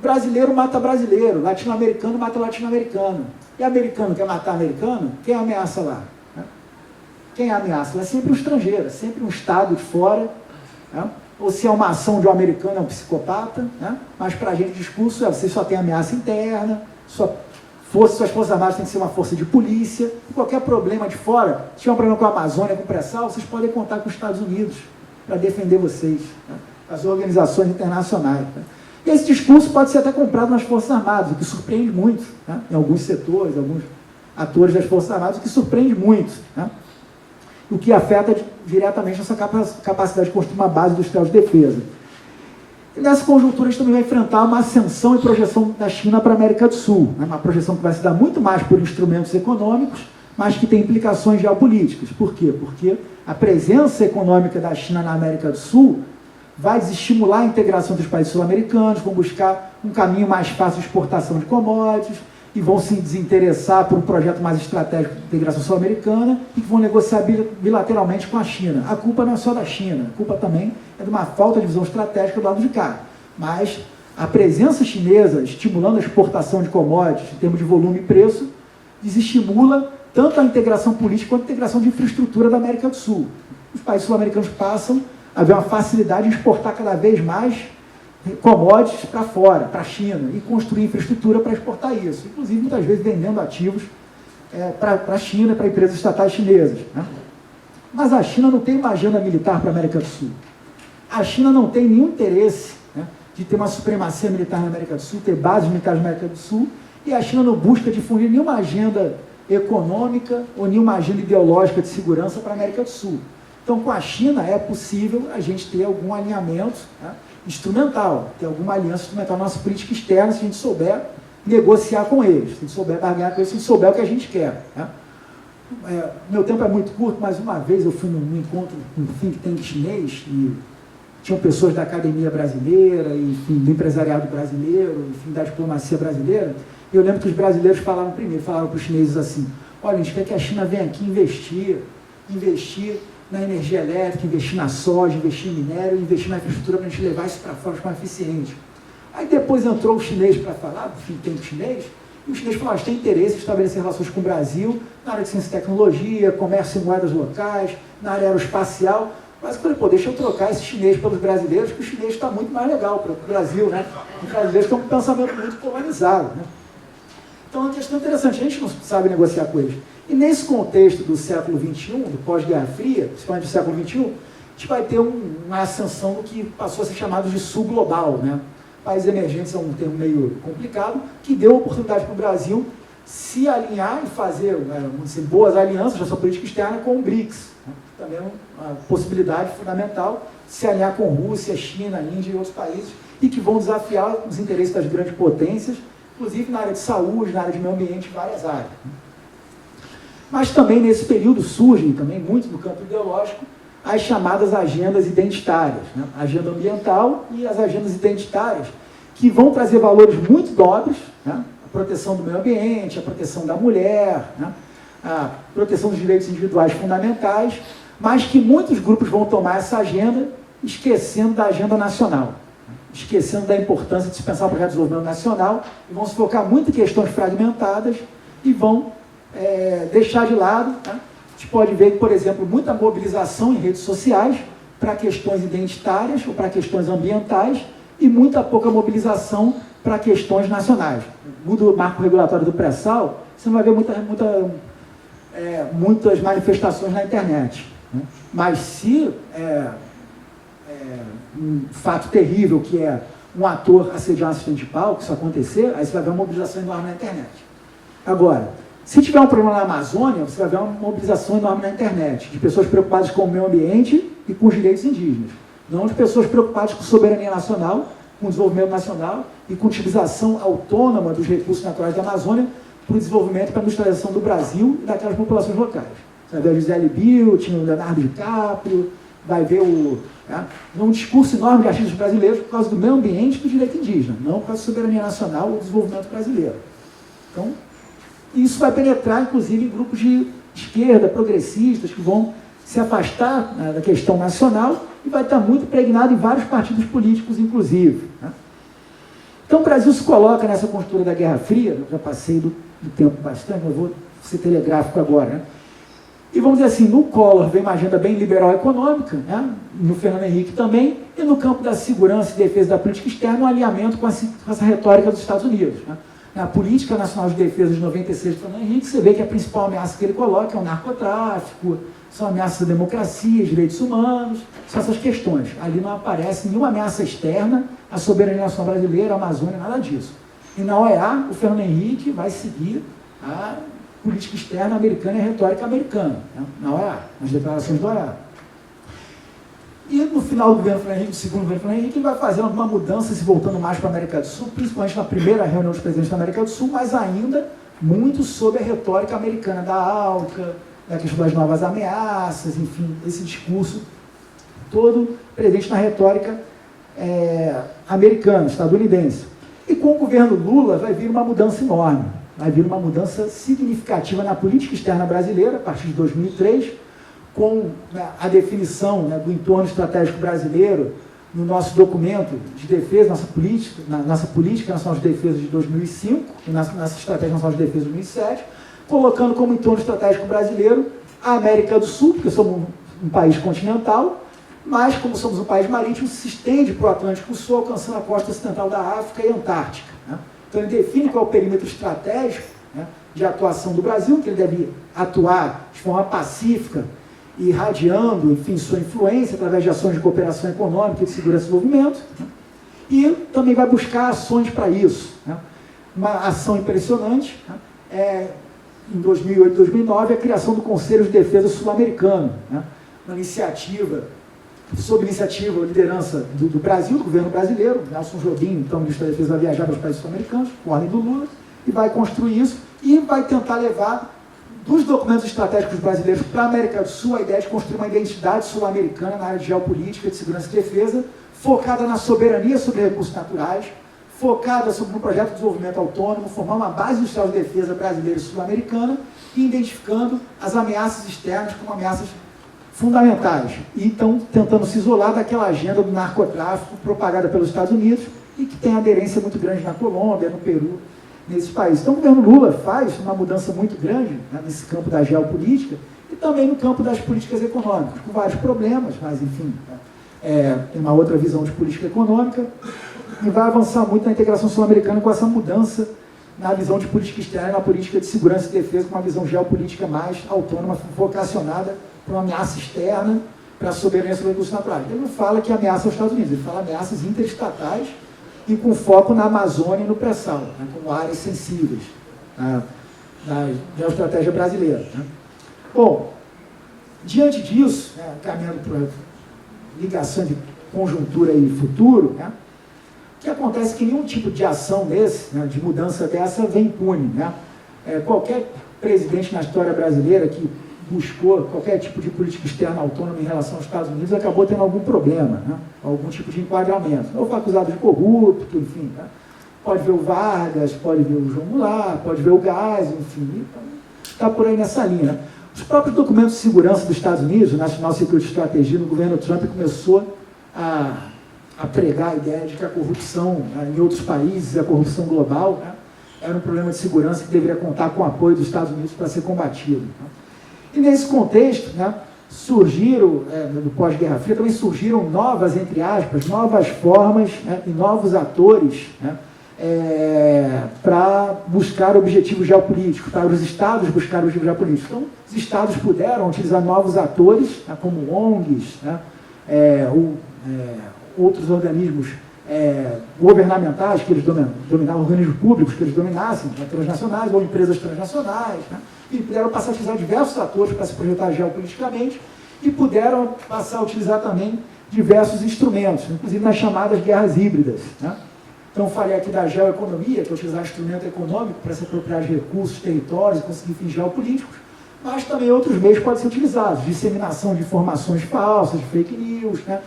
C: Brasileiro mata brasileiro, latino-americano mata latino-americano. E americano quer matar americano? Quem ameaça lá? Né? Quem ameaça? É sempre um estrangeiro, é sempre um estado de fora, né? Ou se é uma ação de um americano, é um psicopata, né? Mas para a gente o discurso é: você só tem ameaça interna, suas forças armadas têm que ser uma força de polícia, qualquer problema de fora, se tiver um problema com a Amazônia, com o pré-sal, vocês podem contar com os Estados Unidos para defender vocês, né? As organizações internacionais. Né? E esse discurso pode ser até comprado nas Forças Armadas, o que surpreende muito, né? Em alguns setores, alguns atores das Forças Armadas, o que surpreende muito, né? O que afeta diretamente essa capacidade de construir uma base industrial de defesa. E nessa conjuntura, a gente também vai enfrentar uma ascensão e projeção da China para a América do Sul, né? Uma projeção que vai se dar muito mais por instrumentos econômicos, mas que tem implicações geopolíticas. Por quê? Porque a presença econômica da China na América do Sul vai desestimular a integração dos países sul-americanos, vão buscar um caminho mais fácil de exportação de commodities, e vão se desinteressar por um projeto mais estratégico de integração sul-americana e que vão negociar bilateralmente com a China. A culpa não é só da China, a culpa também é de uma falta de visão estratégica do lado de cá. Mas a presença chinesa, estimulando a exportação de commodities em termos de volume e preço, desestimula tanto a integração política quanto a integração de infraestrutura da América do Sul. Os países sul-americanos passam a ver uma facilidade em exportar cada vez mais commodities para fora, para a China, e construir infraestrutura para exportar isso, inclusive muitas vezes vendendo ativos para a China, para empresas estatais chinesas, né? Mas a China não tem uma agenda militar para a América do Sul. A China não tem nenhum interesse, né, de ter uma supremacia militar na América do Sul, ter bases militares na América do Sul, e a China não busca difundir nenhuma agenda econômica ou nenhuma agenda ideológica de segurança para a América do Sul. Então, com a China é possível a gente ter algum alinhamento, né, instrumental, ter alguma aliança instrumental na nossa política externa, se a gente souber negociar com eles, se a gente souber barganhar com eles, se a gente souber o que a gente quer, né? Meu tempo é muito curto, mas uma vez eu fui num encontro com um think tank chinês e tinham pessoas da academia brasileira, enfim, do empresariado brasileiro, enfim, da diplomacia brasileira. Eu lembro que os brasileiros falaram para os chineses assim: olha, a gente quer que a China venha aqui investir na energia elétrica, investir na soja, investir em minério, investir na infraestrutura para a gente levar isso para fora de forma eficiente. Aí depois entrou o chinês para falar, do think tank chinês, e o chinês falou: a gente tem interesse em estabelecer relações com o Brasil na área de ciência e tecnologia, comércio em moedas locais, na área aeroespacial. Mas eu falei: pô, deixa eu trocar esse chinês pelos brasileiros, que o chinês está muito mais legal para o Brasil, né? Os brasileiros estão com um pensamento muito polarizado, né? Então é uma questão interessante, a gente não sabe negociar com eles. E nesse contexto do século XXI, do pós-Guerra Fria, principalmente do século XXI, a gente vai ter uma ascensão do que passou a ser chamado de sul global, né? Países emergentes é um termo meio complicado, que deu oportunidade para o Brasil se alinhar e fazer, vamos dizer, boas alianças na sua política externa com o BRICS. Né? Também é uma possibilidade fundamental de se alinhar com Rússia, China, Índia e outros países, e que vão desafiar os interesses das grandes potências, inclusive na área de saúde, na área de meio ambiente, várias áreas. Mas também nesse período surgem, também muito no campo ideológico, as chamadas agendas identitárias, né? A agenda ambiental e as agendas identitárias, que vão trazer valores muito nobres, né? A proteção do meio ambiente, a proteção da mulher, né? A proteção dos direitos individuais fundamentais, mas que muitos grupos vão tomar essa agenda esquecendo da agenda nacional, esquecendo da importância de se pensar o projeto de desenvolvimento nacional, e vão se focar muito em questões fragmentadas e vão deixar de lado, né? A gente pode ver, por exemplo, muita mobilização em redes sociais para questões identitárias ou para questões ambientais e muita pouca mobilização para questões nacionais. Muda o marco regulatório do pré-sal, você não vai ver muitas manifestações na internet, né? Mas se um fato terrível, que é um ator assediar um assistente de palco, isso acontecer, aí você vai ver uma mobilização enorme na internet. Agora, se tiver um problema na Amazônia, você vai ver uma mobilização enorme na internet, de pessoas preocupadas com o meio ambiente e com os direitos indígenas, não de pessoas preocupadas com soberania nacional, com desenvolvimento nacional e com utilização autônoma dos recursos naturais da Amazônia para o desenvolvimento e para a industrialização do Brasil e daquelas populações locais. Você vai ver a Gisele Bündchen, o Leonardo DiCaprio, vai ver um discurso enorme de artistas brasileiros por causa do meio ambiente e do direito indígena, não por causa da soberania nacional ou do desenvolvimento brasileiro. Então, isso vai penetrar, inclusive, em grupos de esquerda, progressistas, que vão se afastar, né, da questão nacional e vai estar muito impregnado em vários partidos políticos, inclusive, né? Então, o Brasil se coloca nessa conjuntura da Guerra Fria, eu já passei do tempo bastante, mas vou ser telegráfico agora, né? E vamos dizer assim, no Collor vem uma agenda bem liberal econômica, né? No Fernando Henrique também, e no campo da segurança e defesa da política externa, um alinhamento com essa retórica dos Estados Unidos, né? Na Política Nacional de Defesa de 96 do Fernando Henrique, você vê que a principal ameaça que ele coloca é o narcotráfico, são ameaças à democracia, direitos humanos, são essas questões. Ali não aparece nenhuma ameaça externa à soberania nacional brasileira, à Amazônia, nada disso. E na OEA, o Fernando Henrique vai seguir a política externa americana e a retórica americana, né? Na OEA, nas declarações da OEA. E no final do governo Fernando Henrique, do segundo governo Fernando Henrique, ele vai fazendo alguma mudança, se voltando mais para a América do Sul, principalmente na primeira reunião dos presidentes da América do Sul, mas ainda muito sob a retórica americana da ALCA, da questão das novas ameaças, enfim, esse discurso todo presente na retórica americana, estadunidense. E com o governo Lula vai vir uma mudança enorme, vai vir uma mudança significativa na política externa brasileira, a partir de 2003, com, né, a definição, né, do entorno estratégico brasileiro no nosso documento de defesa, nossa política nacional de defesa de 2005 e nossa estratégia nacional de defesa de 2007, colocando como entorno estratégico brasileiro a América do Sul, porque somos um país continental, mas como somos um país marítimo, se estende para o Atlântico Sul, alcançando a costa ocidental da África e Antártica, né? Então ele define qual é o perímetro estratégico, né, de atuação do Brasil, que ele deve atuar de forma pacífica, irradiando, enfim, sua influência através de ações de cooperação econômica e de segurança e desenvolvimento, né? E também vai buscar ações para isso, né? Uma ação impressionante, né, em 2008 e 2009, a criação do Conselho de Defesa Sul-Americano, né? Uma iniciativa, sob iniciativa e liderança do Brasil, do governo brasileiro. Nelson Jobim, então, ministro da Defesa, vai viajar para os países sul-americanos, com ordem do Lula, e vai construir isso, e vai tentar levar dos documentos estratégicos brasileiros para a América do Sul a ideia de construir uma identidade sul-americana na área de geopolítica, de segurança e defesa, focada na soberania sobre recursos naturais, focada sobre um projeto de desenvolvimento autônomo, formar uma base industrial de defesa brasileira e sul-americana, e identificando as ameaças externas como ameaças fundamentais. E então tentando se isolar daquela agenda do narcotráfico propagada pelos Estados Unidos e que tem aderência muito grande na Colômbia, no Peru, nesses países. Então o governo Lula faz uma mudança muito grande, né, nesse campo da geopolítica e também no campo das políticas econômicas, com vários problemas, mas enfim, tem uma outra visão de política econômica, e vai avançar muito na integração sul-americana com essa mudança na visão de política externa, na política de segurança e defesa, com uma visão geopolítica mais autônoma, vocacionada para uma ameaça externa, para a soberania sobre recursos naturais. Ele não fala que ameaça aos Estados Unidos, ele fala ameaças interestatais e com foco na Amazônia e no pré-sal, né, como áreas sensíveis da geoestratégia brasileira, né. Bom, diante disso, né, caminhando para ligação de conjuntura e futuro, né, o que acontece é que nenhum tipo de ação desse, né, de mudança dessa, vem impune, né. Qualquer presidente na história brasileira que buscou qualquer tipo de política externa autônoma em relação aos Estados Unidos, acabou tendo algum problema, né? Algum tipo de enquadramento. Ou foi acusado de corrupto, enfim. Né? Pode ver o Vargas, pode ver o João Goulart, pode ver o Gás, enfim. Está por aí nessa linha. Né? Os próprios documentos de segurança dos Estados Unidos, o National Security Strategy, no governo Trump, começou a pregar a ideia de que a corrupção em outros países, a corrupção global, né, era um problema de segurança que deveria contar com o apoio dos Estados Unidos para ser combatido. Né? E nesse contexto, né, surgiram, no pós-Guerra Fria, também surgiram novas, entre aspas, novas formas, né, e novos atores, né, para buscar objetivos geopolíticos, para os estados buscar objetivos geopolíticos. Então, os estados puderam utilizar novos atores, né, como ONGs, né, outros organismos governamentais que eles dominavam, organismos públicos que eles dominassem, né, transnacionais ou empresas transnacionais, né, e puderam passar a utilizar diversos atores para se projetar geopoliticamente e puderam passar a utilizar também diversos instrumentos, inclusive nas chamadas guerras híbridas. Né. Então, falei aqui da geoeconomia, que é utilizar instrumento econômico para se apropriar de recursos, territórios e conseguir fins geopolíticos, mas também outros meios podem ser utilizados, disseminação de informações falsas, de fake news, né?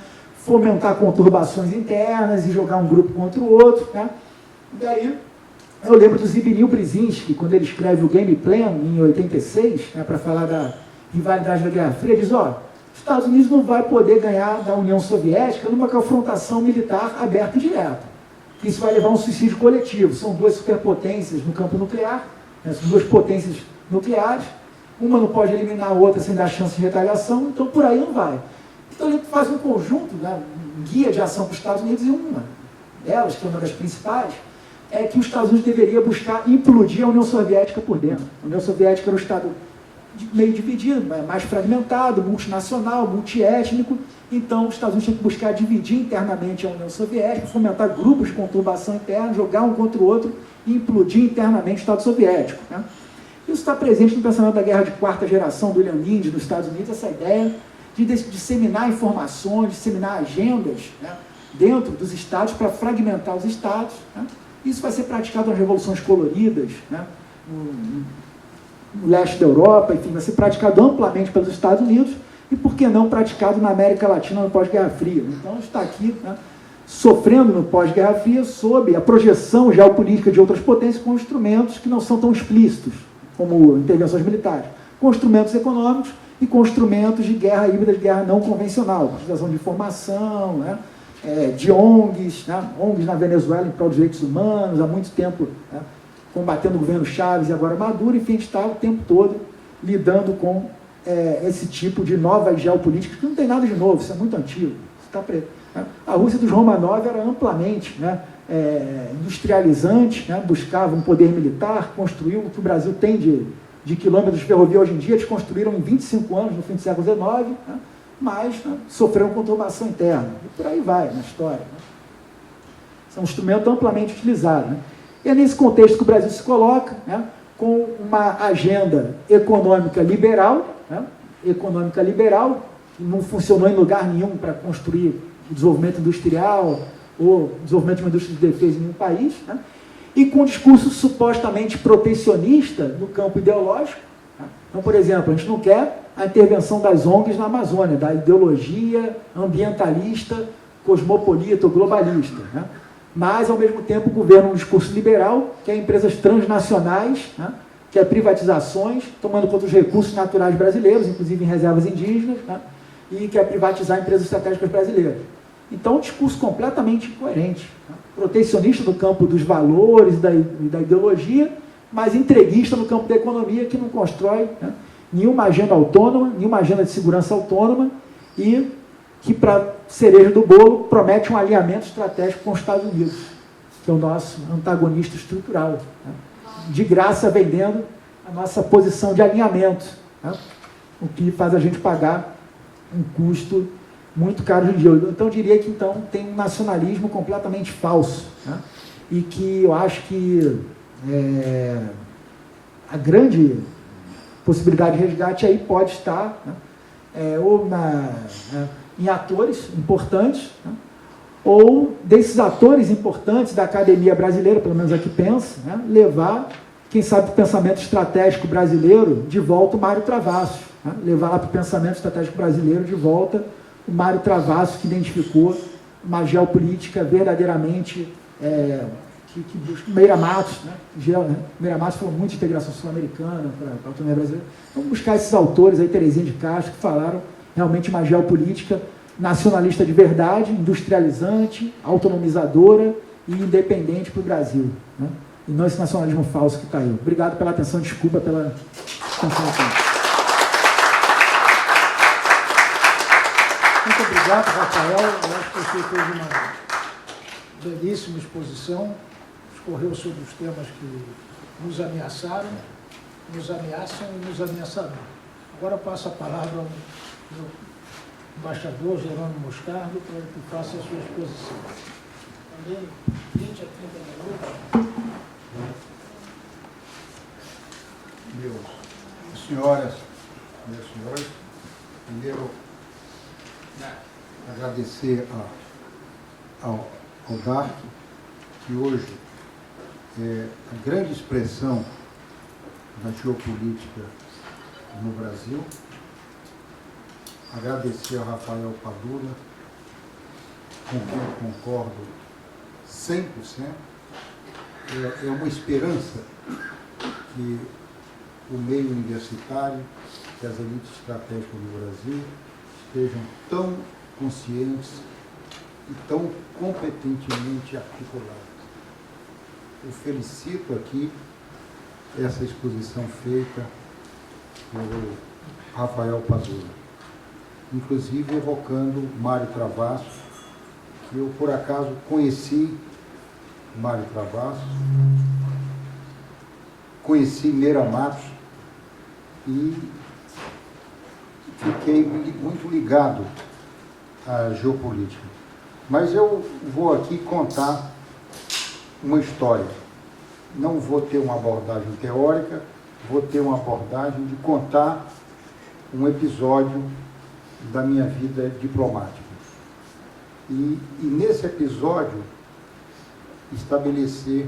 C: Fomentar conturbações internas e jogar um grupo contra o outro. Né? E daí, eu lembro do Zbigniew Brzezinski, quando ele escreve o Game Plan, em 86, né, para falar da rivalidade da Guerra Fria, ele diz, os Estados Unidos não vai poder ganhar da União Soviética numa confrontação militar aberta e direta. Isso vai levar a um suicídio coletivo. São duas superpotências no campo nuclear, né, são duas potências nucleares, uma não pode eliminar a outra sem dar chance de retaliação, então por aí não vai. Então ele faz um conjunto, né, um guia de ação para os Estados Unidos, e uma delas, que é uma das principais, é que os Estados Unidos deveria buscar implodir a União Soviética por dentro. A União Soviética era um Estado meio dividido, mais fragmentado, multinacional, multiétnico, então os Estados Unidos tinham que buscar dividir internamente a União Soviética, fomentar grupos de conturbação interna, jogar um contra o outro e implodir internamente o Estado Soviético. Né? Isso está presente no pensamento da guerra de quarta geração do William Lind nos Estados Unidos, essa ideia de disseminar informações, disseminar agendas, né, dentro dos estados para fragmentar os estados. Né? Isso vai ser praticado nas revoluções coloridas, né, no leste da Europa, enfim, vai ser praticado amplamente pelos Estados Unidos e, por que não, praticado na América Latina no pós-Guerra Fria. Então, está aqui, né, sofrendo no pós-Guerra Fria sob a projeção geopolítica de outras potências com instrumentos que não são tão explícitos, como intervenções militares, com instrumentos econômicos e com instrumentos de guerra híbrida, de guerra não convencional, utilização de informação, né, de ONGs, né, ONGs na Venezuela em prol dos direitos humanos, há muito tempo, né, combatendo o governo Chávez e agora Maduro, enfim, a gente está o tempo todo lidando com esse tipo de novas geopolíticas, que não tem nada de novo, isso é muito antigo. Né? A Rússia dos Romanov era amplamente, né, industrializante, né, buscava um poder militar, construiu o que o Brasil tem de quilômetros de ferrovia hoje em dia, eles construíram em 25 anos, no fim do século XIX, né, mas, né, sofreram conturbação interna. E por aí vai na história. Né? Esse é um instrumento amplamente utilizado. Né? E é nesse contexto que o Brasil se coloca, né, com uma agenda econômica liberal, né, que não funcionou em lugar nenhum para construir o desenvolvimento industrial ou desenvolvimento de uma indústria de defesa em nenhum país, né, e com um discurso supostamente protecionista no campo ideológico. Né. Então, por exemplo, a gente não quer a intervenção das ONGs na Amazônia, da ideologia ambientalista, cosmopolita ou globalista, né. Mas, ao mesmo tempo, o governo um discurso liberal, que é empresas transnacionais, né, que é privatizações, tomando conta dos recursos naturais brasileiros, inclusive em reservas indígenas, né, e quer privatizar empresas estratégicas brasileiras. Então, um discurso completamente incoerente, né, protecionista no campo dos valores e da ideologia, mas entreguista no campo da economia, que não constrói, né, nenhuma agenda autônoma, nenhuma agenda de segurança autônoma e que, para cereja do bolo, promete um alinhamento estratégico com os Estados Unidos, que é o nosso antagonista estrutural, né? De graça vendendo a nossa posição de alinhamento, né? O que faz a gente pagar um custo muito caro hoje em dia. Então, eu diria que então, tem um nacionalismo completamente falso, né? E que eu acho que a grande possibilidade de resgate aí pode estar, né, ou em atores importantes, né, ou desses atores importantes da academia brasileira, pelo menos aqui pensa, né, levar, quem sabe, o pensamento estratégico brasileiro de volta o Mário Travassos, né? Levar lá para o pensamento estratégico brasileiro de volta o Mário Travassos, que identificou uma geopolítica verdadeiramente que busca Meira Matos, né? Meira Matos falou muito de integração sul-americana para a autonomia brasileira. Vamos buscar esses autores aí, Terezinha de Castro, que falaram realmente uma geopolítica nacionalista de verdade, industrializante, autonomizadora e independente para o Brasil, né? E não esse nacionalismo falso que caiu. Obrigado pela atenção, desculpa pela atenção.
A: Muito obrigado, Rafael. Eu acho que você fez uma belíssima exposição, escorreu sobre os temas que nos ameaçaram, nos ameaçam e nos ameaçarão. Agora eu passo a palavra ao meu embaixador Jerônimo Moscardo para que faça a sua exposição. Também 20 a 30 minutos.
D: Meus senhoras, meus senhores, primeiro agradecer ao DARC, que hoje é a grande expressão da geopolítica no Brasil. Agradecer ao Rafael Padula, com quem eu concordo 100%. É uma esperança que o meio universitário, que as elites estratégicas do Brasil estejam tão conscientes e tão competentemente articuladas. Eu felicito aqui essa exposição feita pelo Rafael Padula, inclusive evocando Mário Travassos, que eu por acaso conheci Mário Travassos, conheci Meira Matos e fiquei muito ligado à geopolítica. Mas eu vou aqui contar uma história. Não vou ter uma abordagem teórica, vou ter uma abordagem de contar um episódio da minha vida diplomática. E nesse episódio, estabelecer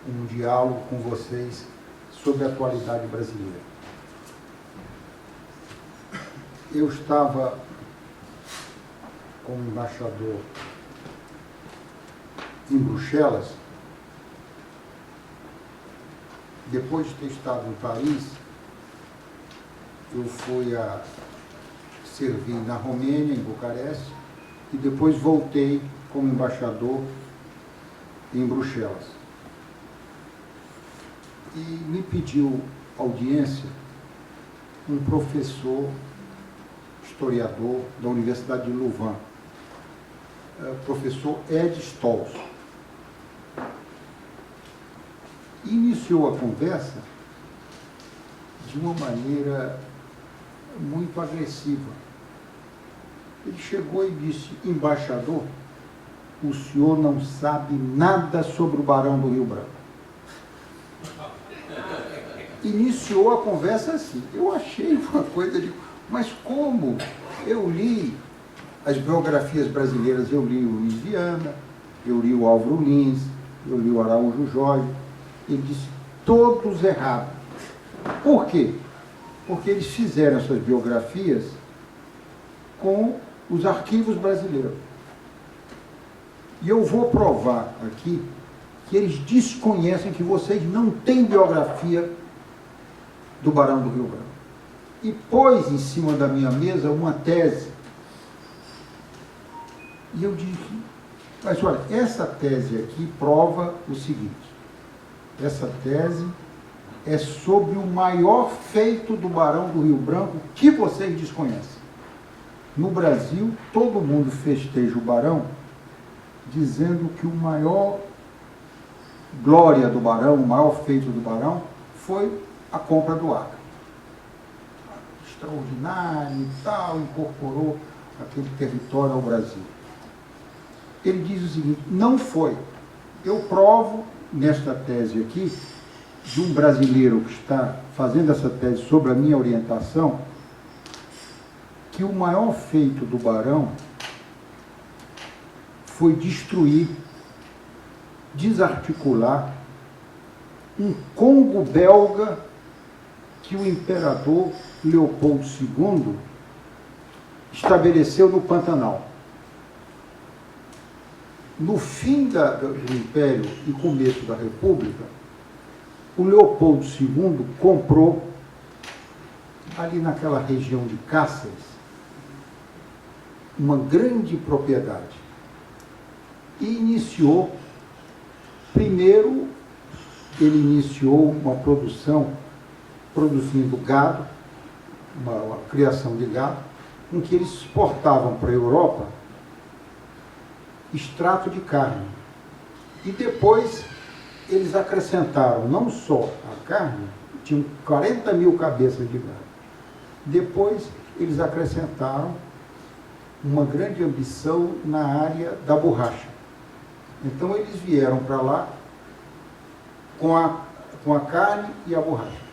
D: um diálogo com vocês sobre a atualidade brasileira. Eu estava como embaixador em Bruxelas. Depois de ter estado em Paris, eu fui a servir na Romênia, em Bucareste, e depois voltei como embaixador em Bruxelas. E me pediu audiência um professor, historiador da Universidade de Louvain, professor Ed Stolz. Iniciou a conversa de uma maneira muito agressiva. Ele chegou e disse: embaixador, o senhor não sabe nada sobre o Barão do Rio Branco. Iniciou a conversa assim. Eu achei uma coisa de... Mas como? Eu li as biografias brasileiras, eu li o Luiz Viana, eu li o Álvaro Lins, eu li o Araújo Jorge. Ele disse: todos errados. Por quê? Porque eles fizeram essas biografias com os arquivos brasileiros. E eu vou provar aqui que eles desconhecem, que vocês não têm biografia do Barão do Rio Branco. E pôs em cima da minha mesa uma tese. E eu disse: mas olha, essa tese aqui prova o seguinte: essa tese é sobre o maior feito do Barão do Rio Branco que vocês desconhecem. No Brasil, todo mundo festeja o Barão dizendo que o maior glória do Barão, o maior feito do Barão, foi a compra do Acre. Extraordinário e tal, incorporou aquele território ao Brasil. Ele diz o seguinte: não foi. Eu provo nesta tese aqui, de um brasileiro que está fazendo essa tese sobre a minha orientação, que o maior feito do Barão foi destruir, desarticular um Congo belga que o imperador Leopoldo II estabeleceu no Pantanal. No fim do Império e começo da República, o Leopoldo II comprou, ali naquela região de Cáceres, uma grande propriedade e iniciou, primeiro, ele iniciou uma produção, produzindo gado, uma criação de gado, em que eles exportavam para a Europa extrato de carne. E depois eles acrescentaram não só a carne, tinham 40 mil cabeças de gado. Depois eles acrescentaram uma grande ambição na área da borracha. Então eles vieram para lá com a carne e a borracha.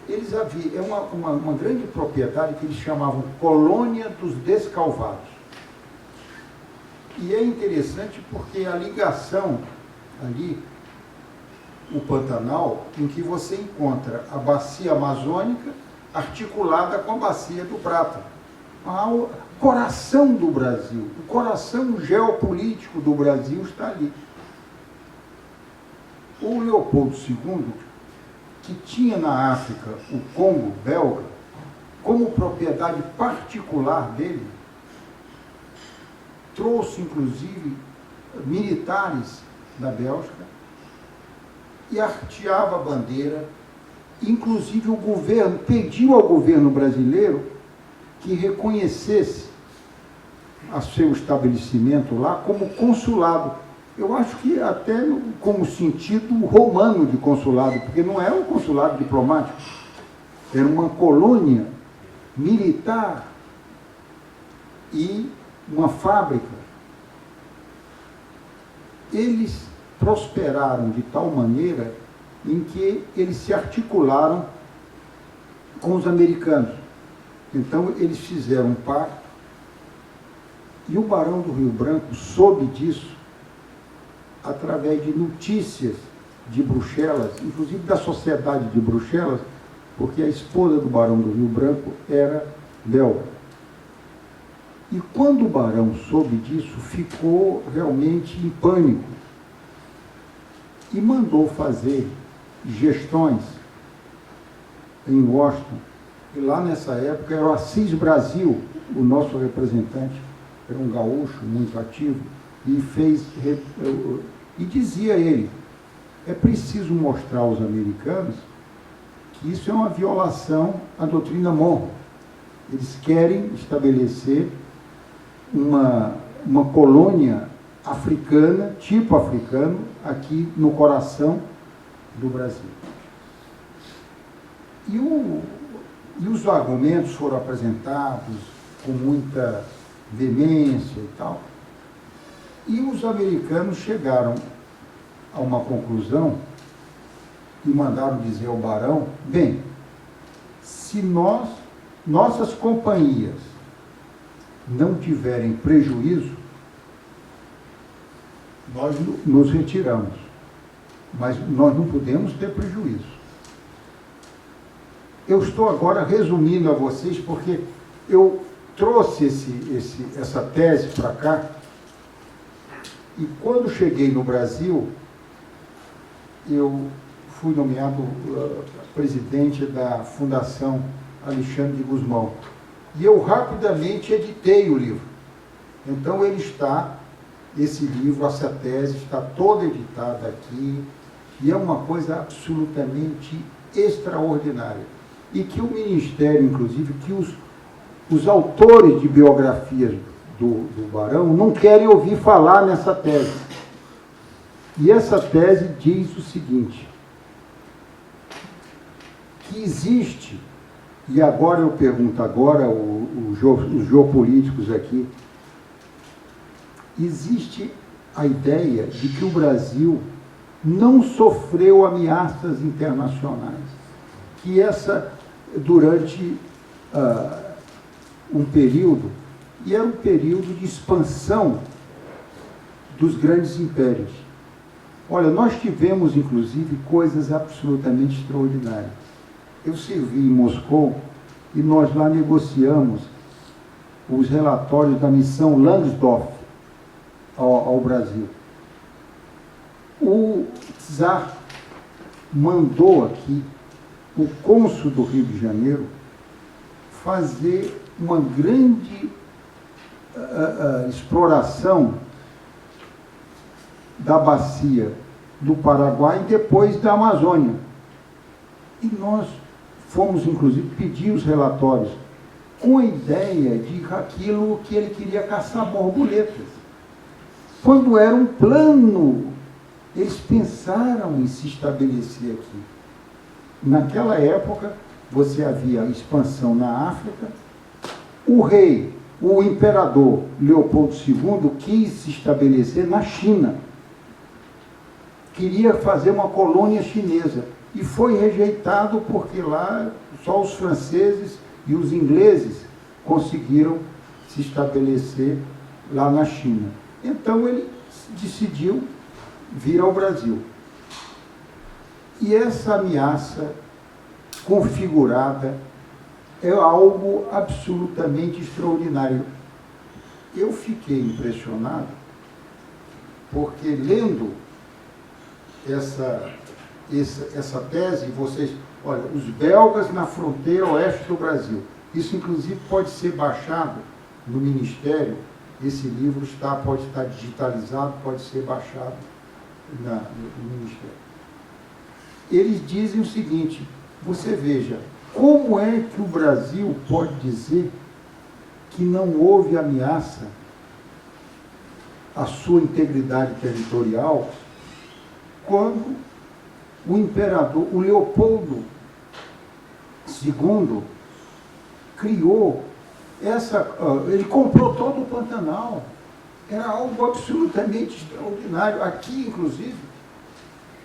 D: Eles haviam, uma grande propriedade que eles chamavam Colônia dos Descalvados. E é interessante porque a ligação ali, o Pantanal, em que você encontra a bacia amazônica articulada com a bacia do Prata. O coração do Brasil, o coração geopolítico do Brasil está ali. O Leopoldo II, que tinha na África o Congo belga, como propriedade particular dele, trouxe, inclusive, militares da Bélgica e arteava a bandeira. Inclusive, o governo pediu ao governo brasileiro que reconhecesse a seu estabelecimento lá como consulado. Eu acho que até como sentido romano de consulado, porque não é um consulado diplomático, era uma colônia militar e uma fábrica. Eles prosperaram de tal maneira em que eles se articularam com os americanos. Então, eles fizeram um pacto e o Barão do Rio Branco soube disso através de notícias de Bruxelas, inclusive da Sociedade de Bruxelas, porque a esposa do Barão do Rio Branco era belga. E quando o barão soube disso, ficou realmente em pânico e mandou fazer gestões em Washington. E lá nessa época era o Assis Brasil, o nosso representante, era um gaúcho muito ativo, e dizia ele, é preciso mostrar aos americanos que isso é uma violação à doutrina Monroe. Eles querem estabelecer uma colônia africana, tipo africano, aqui no coração do Brasil. E os argumentos foram apresentados com muita veemência e tal. E os americanos chegaram a uma conclusão e mandaram dizer ao barão, bem, se nossas companhias não tiverem prejuízo, nós nos retiramos. Mas nós não podemos ter prejuízo. Eu estou agora resumindo a vocês, porque eu trouxe essa tese para cá, e quando cheguei no Brasil, eu fui nomeado presidente da Fundação Alexandre de Gusmão. E eu rapidamente editei o livro. Então esse livro, essa tese, está toda editada aqui, e é uma coisa absolutamente extraordinária. E que o Ministério, inclusive, que os autores de biografias do Barão não querem ouvir falar nessa tese. E essa tese diz o seguinte, que existe, e agora eu pergunto os geopolíticos aqui, existe a ideia de que o Brasil não sofreu ameaças internacionais, que durante um período, e era um período de expansão dos grandes impérios. Olha, nós tivemos, inclusive, coisas absolutamente extraordinárias. eu servi em Moscou e nós lá negociamos os relatórios da missão Langsdorff ao Brasil. O czar mandou aqui o cônsul do Rio de Janeiro fazer uma grande exploração da bacia do Paraguai e depois da Amazônia. E nós fomos, inclusive, pedir os relatórios com a ideia de aquilo que ele queria caçar borboletas. Quando era um plano, eles pensaram em se estabelecer aqui. Naquela época, você havia expansão na África, o imperador Leopoldo II quis se estabelecer na China. Queria fazer uma colônia chinesa e foi rejeitado porque lá só os franceses e os ingleses conseguiram se estabelecer lá na China. Então ele decidiu vir ao Brasil. E essa ameaça configurada é algo absolutamente extraordinário. Eu fiquei impressionado porque lendo essa tese, vocês, olha, os belgas na fronteira oeste do Brasil. Isso, inclusive, pode ser baixado no Ministério. Esse livro pode estar digitalizado, pode ser baixado no Ministério. Eles dizem o seguinte, você veja, como é que o Brasil pode dizer que não houve ameaça à sua integridade territorial quando o imperador, o Leopoldo II, criou ele comprou todo o Pantanal. Era algo absolutamente extraordinário. Aqui, inclusive,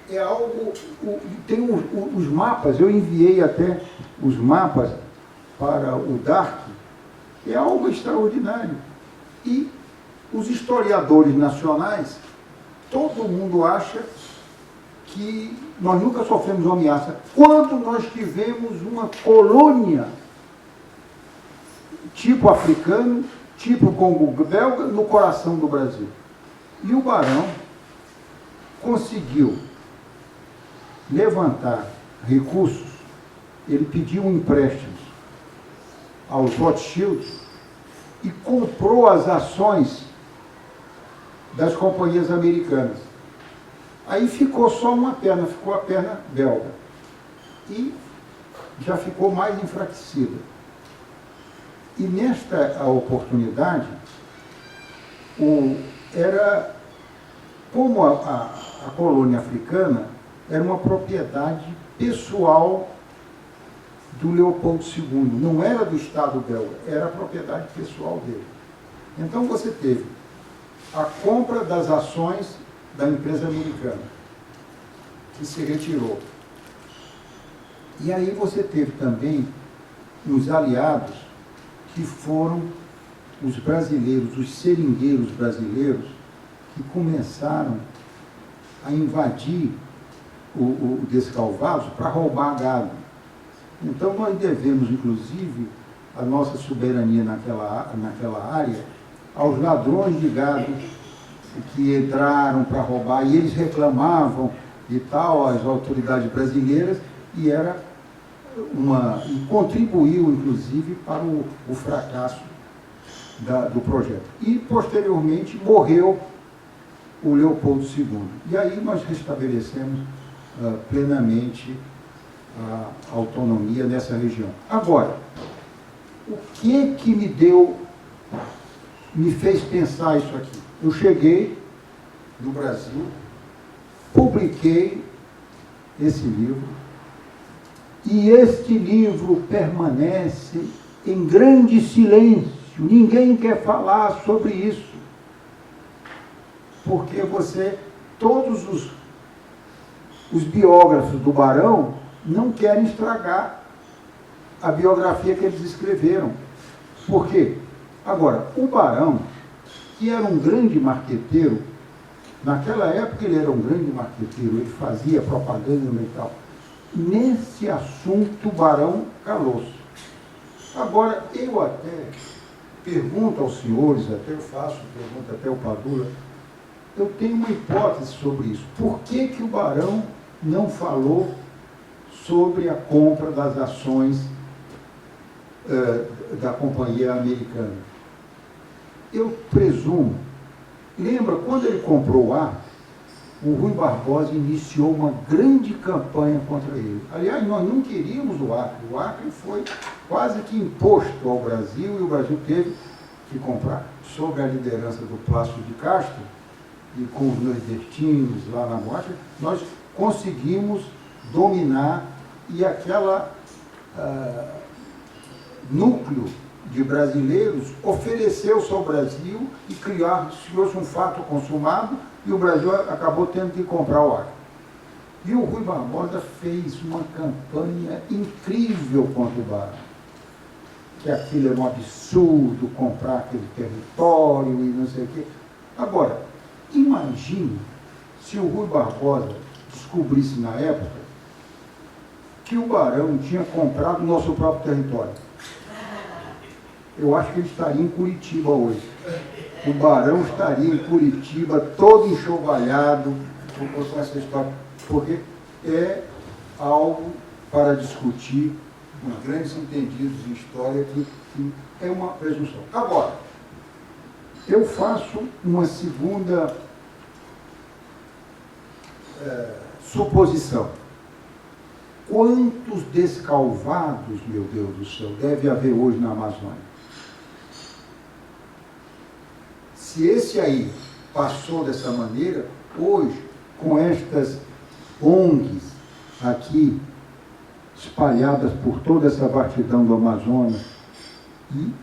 D: é algo... Tem os mapas, eu enviei até os mapas para o Dark, é algo extraordinário. E os historiadores nacionais, todo mundo acha que nós nunca sofremos uma ameaça. Quando nós tivemos uma colônia tipo africano, tipo Congo-belga, no coração do Brasil. E o barão conseguiu levantar recursos, ele pediu empréstimos aos Rothschild e comprou as ações das companhias americanas. Aí ficou só uma perna, ficou a perna belga. E já ficou mais enfraquecida. E nesta oportunidade, como a colônia africana era uma propriedade pessoal do Leopoldo II, não era do Estado belga, era a propriedade pessoal dele. Então você teve a compra das ações da empresa americana, que se retirou. E aí você teve também os aliados, que foram os brasileiros, os seringueiros brasileiros, que começaram a invadir o Descalvados para roubar gado. Então nós devemos, inclusive, a nossa soberania naquela área aos ladrões de gado que entraram para roubar, e eles reclamavam e tal, as autoridades brasileiras, e contribuiu, inclusive, para o fracasso do projeto. E, posteriormente, morreu o Leopoldo II. E aí nós restabelecemos plenamente a autonomia nessa região. Agora, o que me fez pensar isso aqui? Eu cheguei no Brasil, publiquei esse livro, e este livro permanece em grande silêncio. Ninguém quer falar sobre isso. Porque todos os biógrafos do Barão não querem estragar a biografia que eles escreveram. Por quê? Agora, o Barão, que era um grande marqueteiro, naquela época ele era um grande marqueteiro, ele fazia propaganda e tal. nesse assunto o Barão calou-se. Agora, eu até pergunto aos senhores, até eu faço pergunta até o Padula, eu tenho uma hipótese sobre isso. Por que que o Barão não falou sobre a compra das ações da companhia americana? Eu presumo, lembra, quando ele comprou o Acre, o Rui Barbosa iniciou uma grande campanha contra ele. Aliás, nós não queríamos o Acre foi quase que imposto ao Brasil e o Brasil teve que comprar. Sob a liderança do Plácido de Castro e com os nordestinos lá na Moacha, nós conseguimos dominar e aquela núcleo de brasileiros ofereceu-se ao Brasil e criou-se um fato consumado e o Brasil acabou tendo que comprar o Acre. E o Rui Barbosa fez uma campanha incrível contra o Barão, que aquilo era um absurdo comprar aquele território e não sei o quê. Agora, imagine se o Rui Barbosa descobrisse na época que o Barão tinha comprado o nosso próprio território. Eu acho que ele estaria em Curitiba hoje. O Barão estaria em Curitiba, todo enxovalhado, com essa história, porque é algo para discutir com grandes entendidos em história, que é uma presunção. Agora, eu faço uma segunda suposição. Quantos descalvados, meu Deus do céu, deve haver hoje na Amazônia? Se esse aí passou dessa maneira, hoje, com estas ONGs aqui, espalhadas por toda essa vastidão do Amazonas, e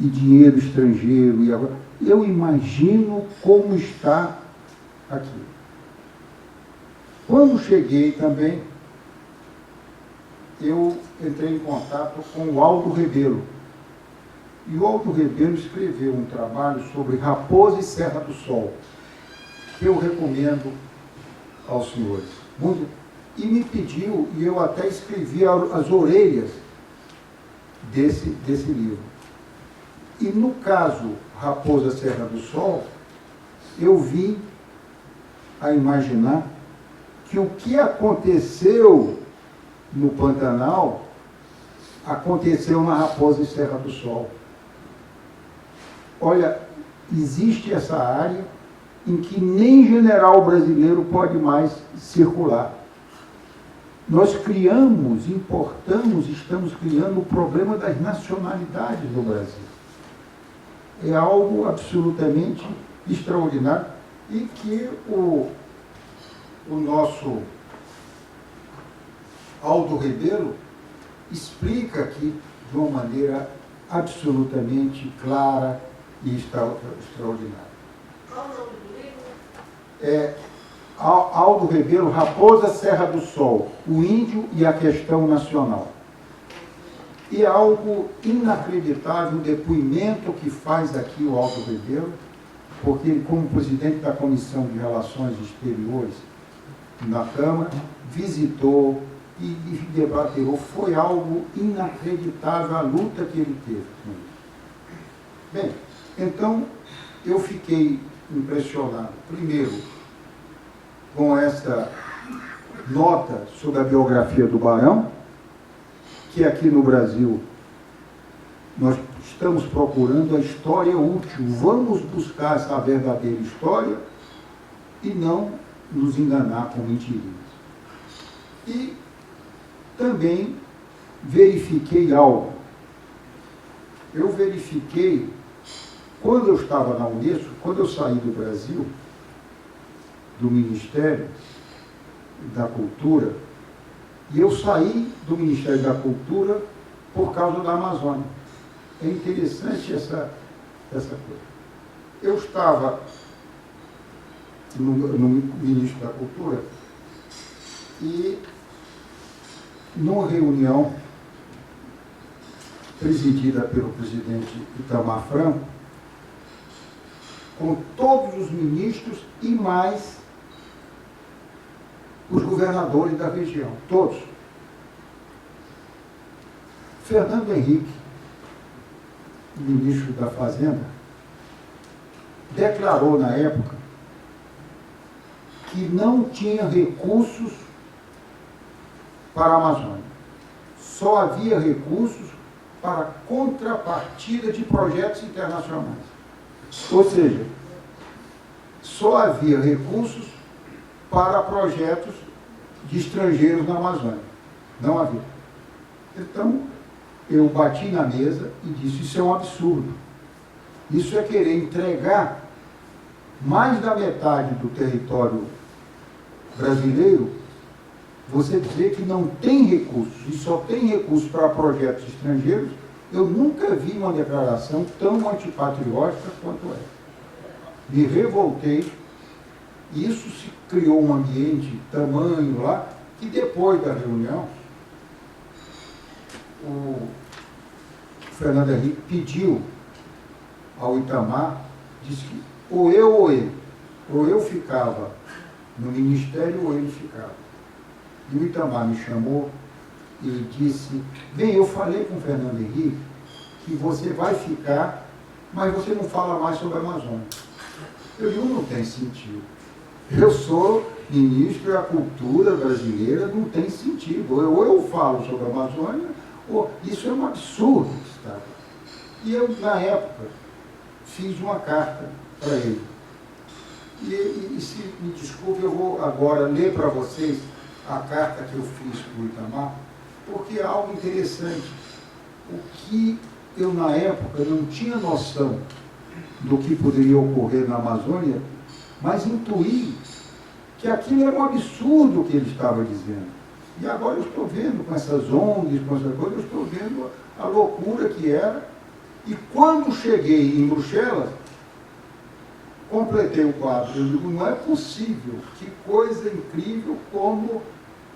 D: dinheiro estrangeiro, e agora, eu imagino como está aqui. Quando cheguei também, eu entrei em contato com o Aldo Rebelo. E o Aldo Rebelo escreveu um trabalho sobre Raposa e Serra do Sol, que eu recomendo aos senhores. Muito, e me pediu, e eu até escrevi as orelhas desse livro. E no caso Raposa Serra do Sol, eu vim a imaginar que o que aconteceu no Pantanal aconteceu na Raposa e Serra do Sol. Olha, existe essa área em que nem general brasileiro pode mais circular. Nós criamos, importamos, estamos criando o problema das nacionalidades no Brasil. É algo absolutamente extraordinário e que o nosso Aldo Rebelo explica aqui de uma maneira absolutamente clara e extraordinária.
E: Qual o nome do livro?
D: Aldo Rebelo, Raposa Serra do Sol, o índio e a questão nacional. E é algo inacreditável o depoimento que faz aqui o Aldo Rebelo, porque ele, como presidente da Comissão de Relações Exteriores na Câmara, visitou e debateu. Foi algo inacreditável a luta que ele teve. Bem, então eu fiquei impressionado, primeiro, com essa nota sobre a biografia do Barão, que aqui no Brasil nós estamos procurando a história útil. Vamos buscar essa verdadeira história e não nos enganar com mentirinhas. E também verifiquei algo. Eu verifiquei, quando eu estava na Unesco, quando eu saí do Brasil, do Ministério da Cultura, e eu saí do Ministério da Cultura por causa da Amazônia. É interessante essa coisa. Eu estava no Ministério da Cultura e numa reunião presidida pelo presidente Itamar Franco, com todos os ministros e mais os governadores da região, todos. Fernando Henrique, ministro da Fazenda, declarou na época que não tinha recursos para a Amazônia. Só havia recursos para contrapartida de projetos internacionais. Ou seja, só havia recursos para projetos de estrangeiros na Amazônia. Não havia. Então, eu bati na mesa e disse, isso é um absurdo. Isso é querer entregar mais da metade do território brasileiro, você dizer que não tem recursos, e só tem recursos para projetos estrangeiros. Eu nunca vi uma declaração tão antipatriótica quanto essa. Me revoltei, e isso se criou um ambiente tamanho lá, que depois da reunião, o Fernando Henrique pediu ao Itamar, disse que ou eu ficava no ministério ou ele ficava. E o Itamar me chamou e disse, bem, eu falei com o Fernando Henrique que você vai ficar, mas você não fala mais sobre a Amazônia. Eu digo, não tem sentido. Eu sou ministro da cultura brasileira, não tem sentido. Ou eu falo sobre a Amazônia, ou isso é um absurdo. Tá? E eu, na época, fiz uma carta para ele. E se me desculpe, eu vou agora ler para vocês a carta que eu fiz para o Itamar, porque é algo interessante. O que eu, na época, não tinha noção do que poderia ocorrer na Amazônia, mas intuí que aquilo era um absurdo o que ele estava dizendo. E agora eu estou vendo, com essas ONGs, com essas coisas, eu estou vendo a loucura que era. E quando cheguei em Bruxelas, completei o quadro. Eu digo, não é possível, que coisa incrível como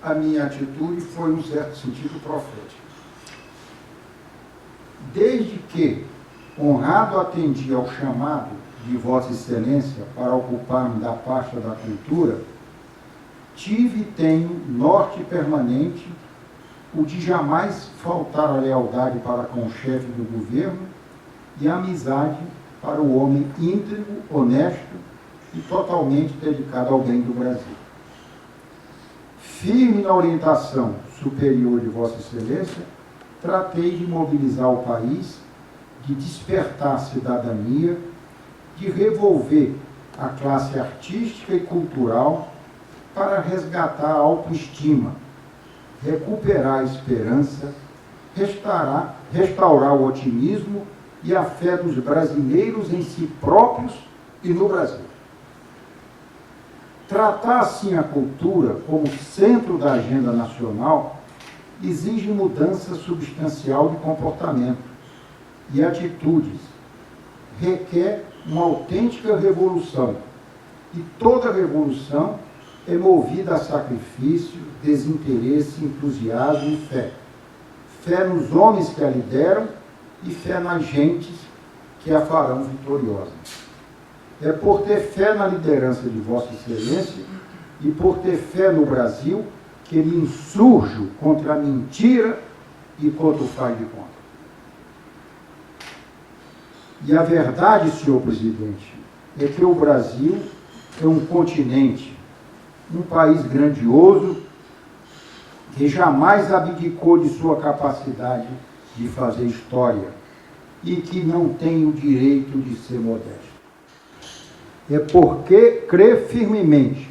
D: a minha atitude foi, num certo sentido, profética. Desde que, honrado, atendi ao chamado de Vossa Excelência para ocupar-me da pasta da cultura, tive e tenho norte permanente o de jamais faltar a lealdade para com o chefe do governo e a amizade para o homem íntegro, honesto e totalmente dedicado ao bem do Brasil. Firme na orientação superior de Vossa Excelência, tratei de mobilizar o país, de despertar a cidadania, de revolver a classe artística e cultural para resgatar a autoestima, recuperar a esperança, restaurar o otimismo e a fé dos brasileiros em si próprios e no Brasil. Tratar assim a cultura como centro da agenda nacional exige mudança substancial de comportamento e atitudes, requer uma autêntica revolução, e toda revolução é movida a sacrifício, desinteresse, entusiasmo e fé. Fé nos homens que a lideram e fé nas gentes que a farão vitoriosa. É por ter fé na liderança de Vossa Excelência e por ter fé no Brasil que ele insurjo contra a mentira e contra o faz de conta. E a verdade, senhor presidente, é que o Brasil é um continente, um país grandioso, que jamais abdicou de sua capacidade de fazer história e que não tem o direito de ser modesto. É porque crê firmemente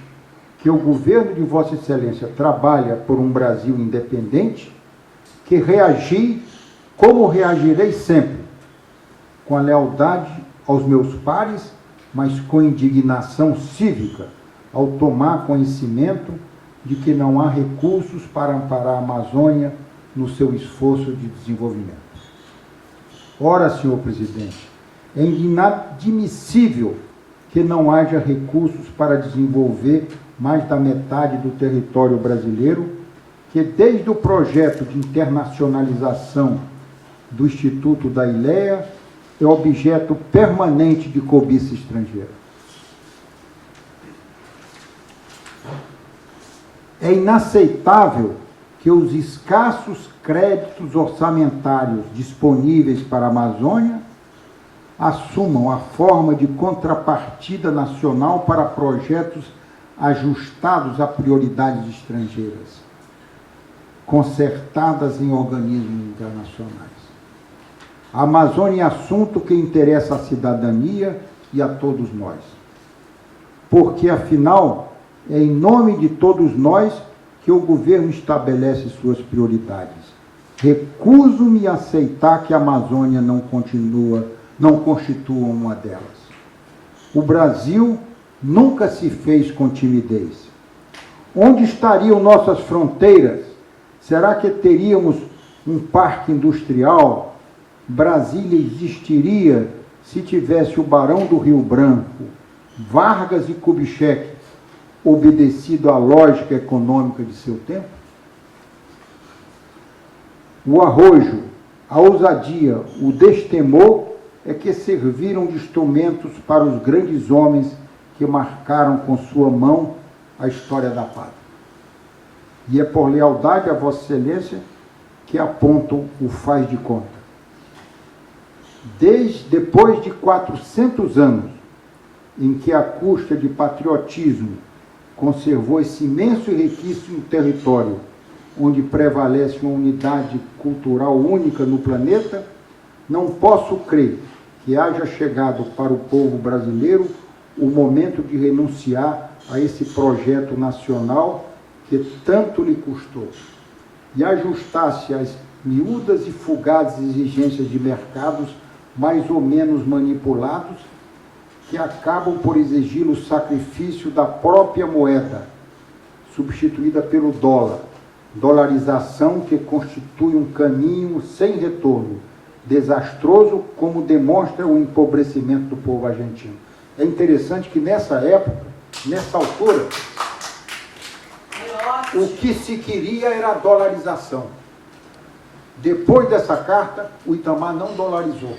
D: que o governo de Vossa Excelência trabalha por um Brasil independente, que reagi como reagirei sempre, com a lealdade aos meus pares, mas com indignação cívica, ao tomar conhecimento de que não há recursos para amparar a Amazônia no seu esforço de desenvolvimento. Ora, senhor presidente, é inadmissível que não haja recursos para desenvolver mais da metade do território brasileiro, que desde o projeto de internacionalização do Instituto da ILEA é objeto permanente de cobiça estrangeira. É inaceitável que os escassos créditos orçamentários disponíveis para a Amazônia assumam a forma de contrapartida nacional para projetos ajustados a prioridades estrangeiras, concertadas em organismos internacionais. A Amazônia é assunto que interessa à cidadania e a todos nós. Porque, afinal, é em nome de todos nós que o governo estabelece suas prioridades. Recuso-me a aceitar que a Amazônia não constitua uma delas. O Brasil nunca se fez com timidez. Onde estariam nossas fronteiras? Será que teríamos um parque industrial? Brasília existiria se tivesse o Barão do Rio Branco, Vargas e Kubitschek obedecido à lógica econômica de seu tempo? O arrojo, a ousadia, o destemor é que serviram de instrumentos para os grandes homens que marcaram com sua mão a história da pátria. E é por lealdade a Vossa Excelência que apontam o faz de conta. Depois de 400 anos, em que a custa de patriotismo conservou esse imenso e riquíssimo território, onde prevalece uma unidade cultural única no planeta, não posso crer que haja chegado para o povo brasileiro o momento de renunciar a esse projeto nacional que tanto lhe custou e ajustar-se às miúdas e fugazes exigências de mercados mais ou menos manipulados que acabam por exigir o sacrifício da própria moeda, substituída pelo dólar, dolarização que constitui um caminho sem retorno, desastroso, como demonstra o empobrecimento do povo argentino. É interessante que nessa época, nessa altura, o que se queria era a dolarização. Depois dessa carta, o Itamar não dolarizou,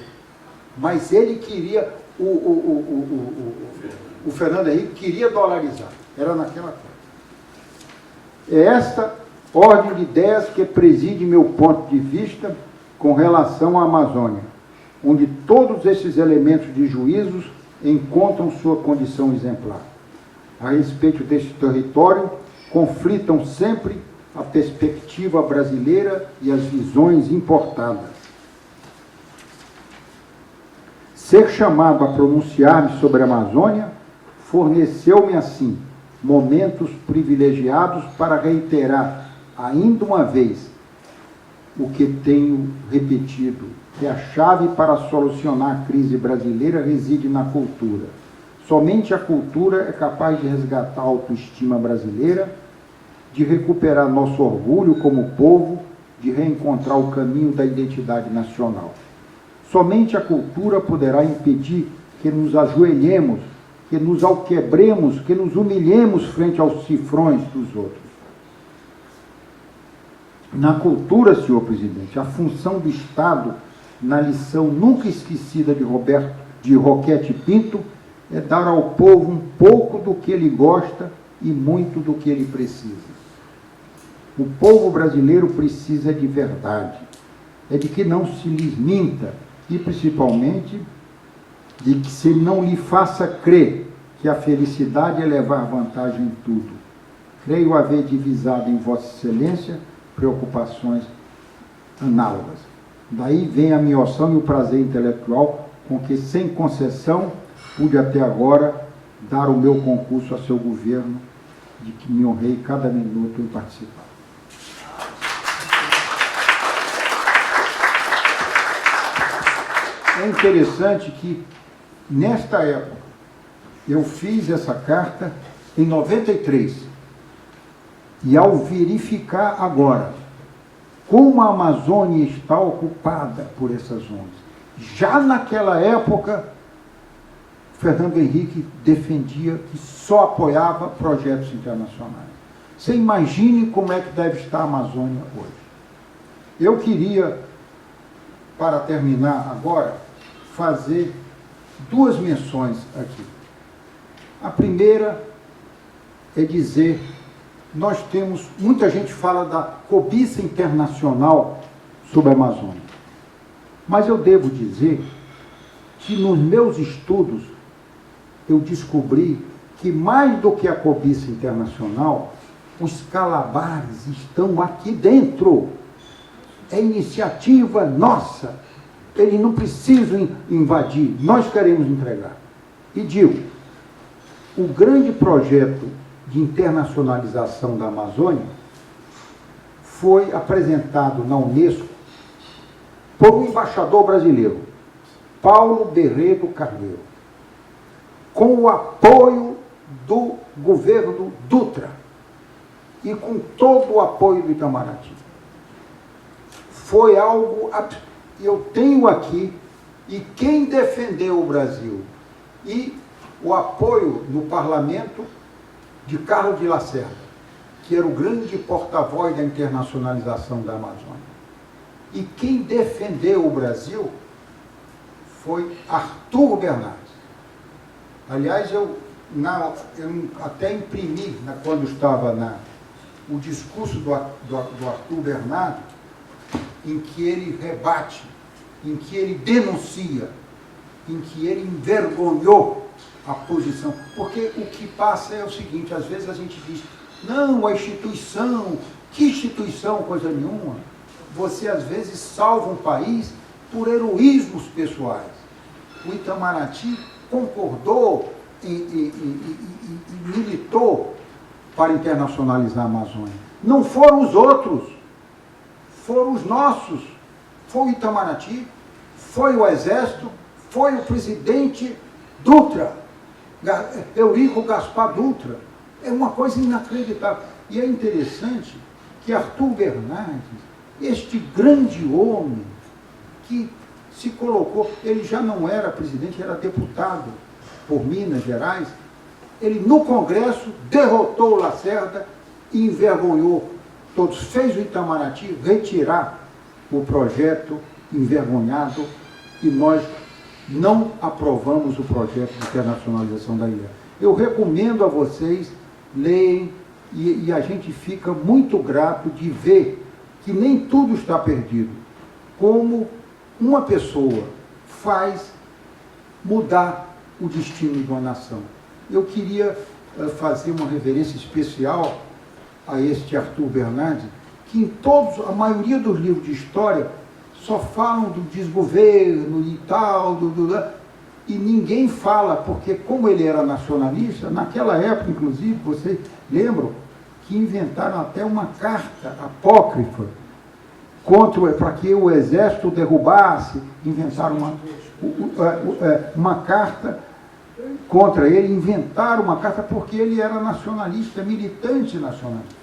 D: mas ele queria, o Fernando Henrique queria dolarizar, era naquela coisa. É esta ordem de ideias que preside meu ponto de vista com relação à Amazônia, onde todos esses elementos de juízos encontram sua condição exemplar. A respeito deste território, conflitam sempre a perspectiva brasileira e as visões importadas. Ser chamado a pronunciar-me sobre a Amazônia forneceu-me, assim, momentos privilegiados para reiterar ainda uma vez o que tenho repetido, que a chave para solucionar a crise brasileira reside na cultura. Somente a cultura é capaz de resgatar a autoestima brasileira, de recuperar nosso orgulho como povo, de reencontrar o caminho da identidade nacional. Somente a cultura poderá impedir que nos ajoelhemos, que nos alquebremos, que nos humilhemos frente aos cifrões dos outros. Na cultura, senhor presidente, a função do Estado, na lição nunca esquecida de Roquete Pinto, é dar ao povo um pouco do que ele gosta e muito do que ele precisa. O povo brasileiro precisa de verdade, é de que não se lhes minta e, principalmente, de que se não lhe faça crer que a felicidade é levar vantagem em tudo. Creio haver divisado em Vossa Excelência preocupações análogas. Daí vem a minha emoção e o prazer intelectual com que, sem concessão, pude até agora dar o meu concurso a seu governo, de que me honrei cada minuto em participar. É interessante que, nesta época, eu fiz essa carta em 93, e ao verificar agora como a Amazônia está ocupada por essas ONGs, já naquela época, Fernando Henrique defendia que só apoiava projetos internacionais. Você imagine como é que deve estar a Amazônia hoje. Eu queria, para terminar agora, fazer duas menções aqui. A primeira é dizer nós temos, muita gente fala da cobiça internacional sobre a Amazônia. Mas eu devo dizer que nos meus estudos eu descobri que mais do que a cobiça internacional, os calabares estão aqui dentro. É iniciativa nossa. Eles não precisam invadir, nós queremos entregar. E digo, o grande projeto de internacionalização da Amazônia foi apresentado na Unesco por um embaixador brasileiro, Paulo Berredo Carneiro, com o apoio do governo Dutra e com todo o apoio do Itamaraty. Foi algo, eu tenho aqui, e quem defendeu o Brasil, e o apoio no parlamento de Carlos de Lacerda, que era o grande porta-voz da internacionalização da Amazônia. E quem defendeu o Brasil foi Arthur Bernardes. Aliás, eu até imprimi, quando estava o discurso do Arthur Bernardes, em que ele rebate, em que ele denuncia, em que ele envergonhou a posição. Porque o que passa é o seguinte, às vezes a gente diz, não, a instituição, que instituição, coisa nenhuma. Você às vezes salva um país por heroísmos pessoais. O Itamaraty concordou e militou para internacionalizar a Amazônia. Não foram os outros, foram os nossos. Foi o Itamaraty, foi o Exército, foi o presidente Dutra, Eurico Gaspar Dutra. É uma coisa inacreditável. E é interessante que Arthur Bernardes, este grande homem que se colocou, ele já não era presidente, era deputado por Minas Gerais, ele no Congresso derrotou o Lacerda e envergonhou todos, fez o Itamaraty retirar o projeto envergonhado e nós não aprovamos o projeto de internacionalização da ilha. Eu recomendo a vocês, leem, e a gente fica muito grato de ver que nem tudo está perdido. Como uma pessoa faz mudar o destino de uma nação. Eu queria fazer uma reverência especial a este Arthur Bernardes, que em a maioria dos livros de história só falam do desgoverno e tal, e ninguém fala, porque como ele era nacionalista, naquela época, inclusive, vocês lembram que inventaram até uma carta apócrifa para que o exército derrubasse, inventaram uma carta contra ele, inventaram uma carta porque ele era nacionalista, militante nacionalista.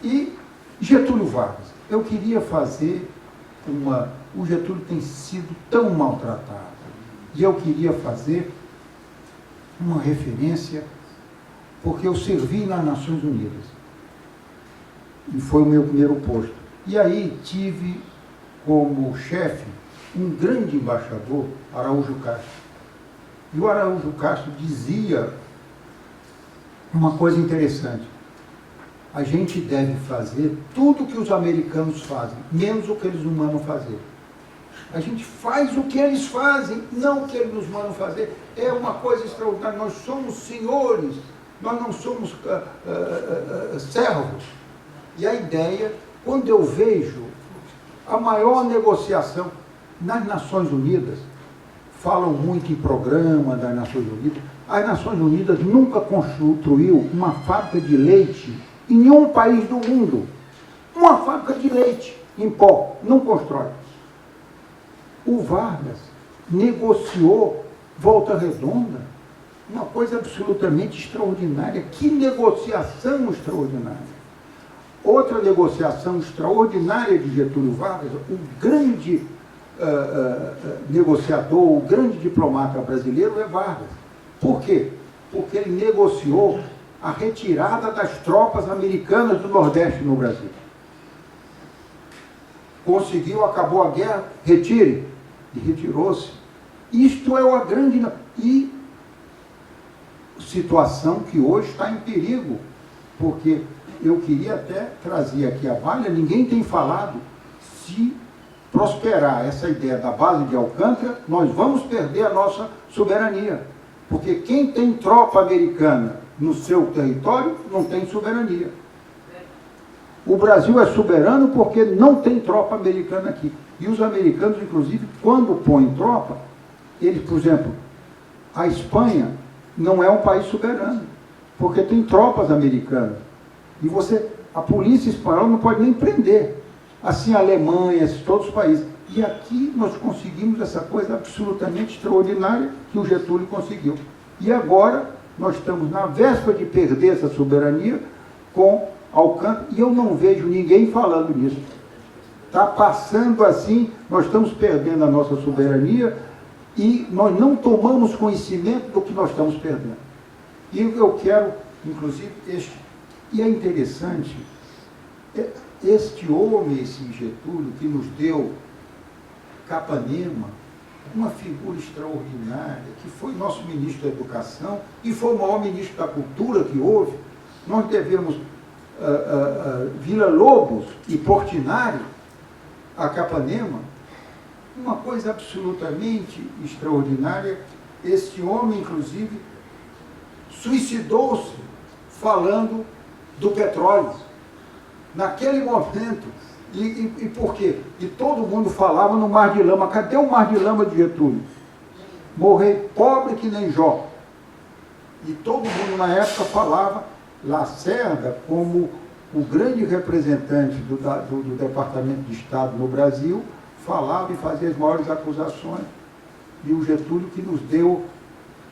D: E Getúlio Vargas, eu queria fazer o Getúlio tem sido tão maltratado, e eu queria fazer uma referência, porque eu servi nas Nações Unidas, e foi o meu primeiro posto. E aí tive como chefe um grande embaixador, Araújo Castro. E o Araújo Castro dizia uma coisa interessante: a gente deve fazer tudo o que os americanos fazem, menos o que eles nos mandam fazer. A gente faz o que eles fazem, não o que eles nos mandam fazer. É uma coisa extraordinária. Nós somos senhores, nós não somos servos. E a ideia, quando eu vejo a maior negociação nas Nações Unidas, falam muito em programa das Nações Unidas, as Nações Unidas nunca construiu uma fábrica de leite em nenhum país do mundo. Uma fábrica de leite em pó, não constrói. O Vargas negociou Volta Redonda, uma coisa absolutamente extraordinária. Que negociação extraordinária! Outra negociação extraordinária de Getúlio Vargas, o grande negociador, o grande diplomata brasileiro é Vargas. Por quê? Porque ele negociou a retirada das tropas americanas do Nordeste no Brasil. Conseguiu, acabou a guerra, retire. E retirou-se. Isto é uma grande... E situação que hoje está em perigo. porque eu queria até trazer aqui a baila, ninguém tem falado, se prosperar essa ideia da base de Alcântara, nós vamos perder a nossa soberania. Porque quem tem tropa americana no seu território não tem soberania. O Brasil é soberano porque não tem tropa americana aqui. E os americanos, inclusive, quando põem tropa, eles, por exemplo, a Espanha não é um país soberano, porque tem tropas americanas. E a polícia espanhola não pode nem prender. Assim a Alemanha, todos os países. E aqui nós conseguimos essa coisa absolutamente extraordinária que o Getúlio conseguiu. E agora nós estamos na véspera de perder essa soberania com Alcântara, e eu não vejo ninguém falando nisso. Está passando assim, nós estamos perdendo a nossa soberania e nós não tomamos conhecimento do que nós estamos perdendo. E eu quero, inclusive, e é interessante, este homem, esse Getúlio, que nos deu Capanema, uma figura extraordinária, que foi nosso ministro da Educação e foi o maior ministro da Cultura que houve. Nós devemos Vila Lobos e Portinari a Capanema, uma coisa absolutamente extraordinária. Este homem, inclusive, suicidou-se falando do petróleo. Naquele momento. E por quê? E todo mundo falava no Mar de Lama. Cadê o Mar de Lama de Getúlio? Morrer pobre que nem Jó. E todo mundo na época falava Lacerda como o grande representante do Departamento de Estado no Brasil, falava e fazia as maiores acusações. E o Getúlio que nos deu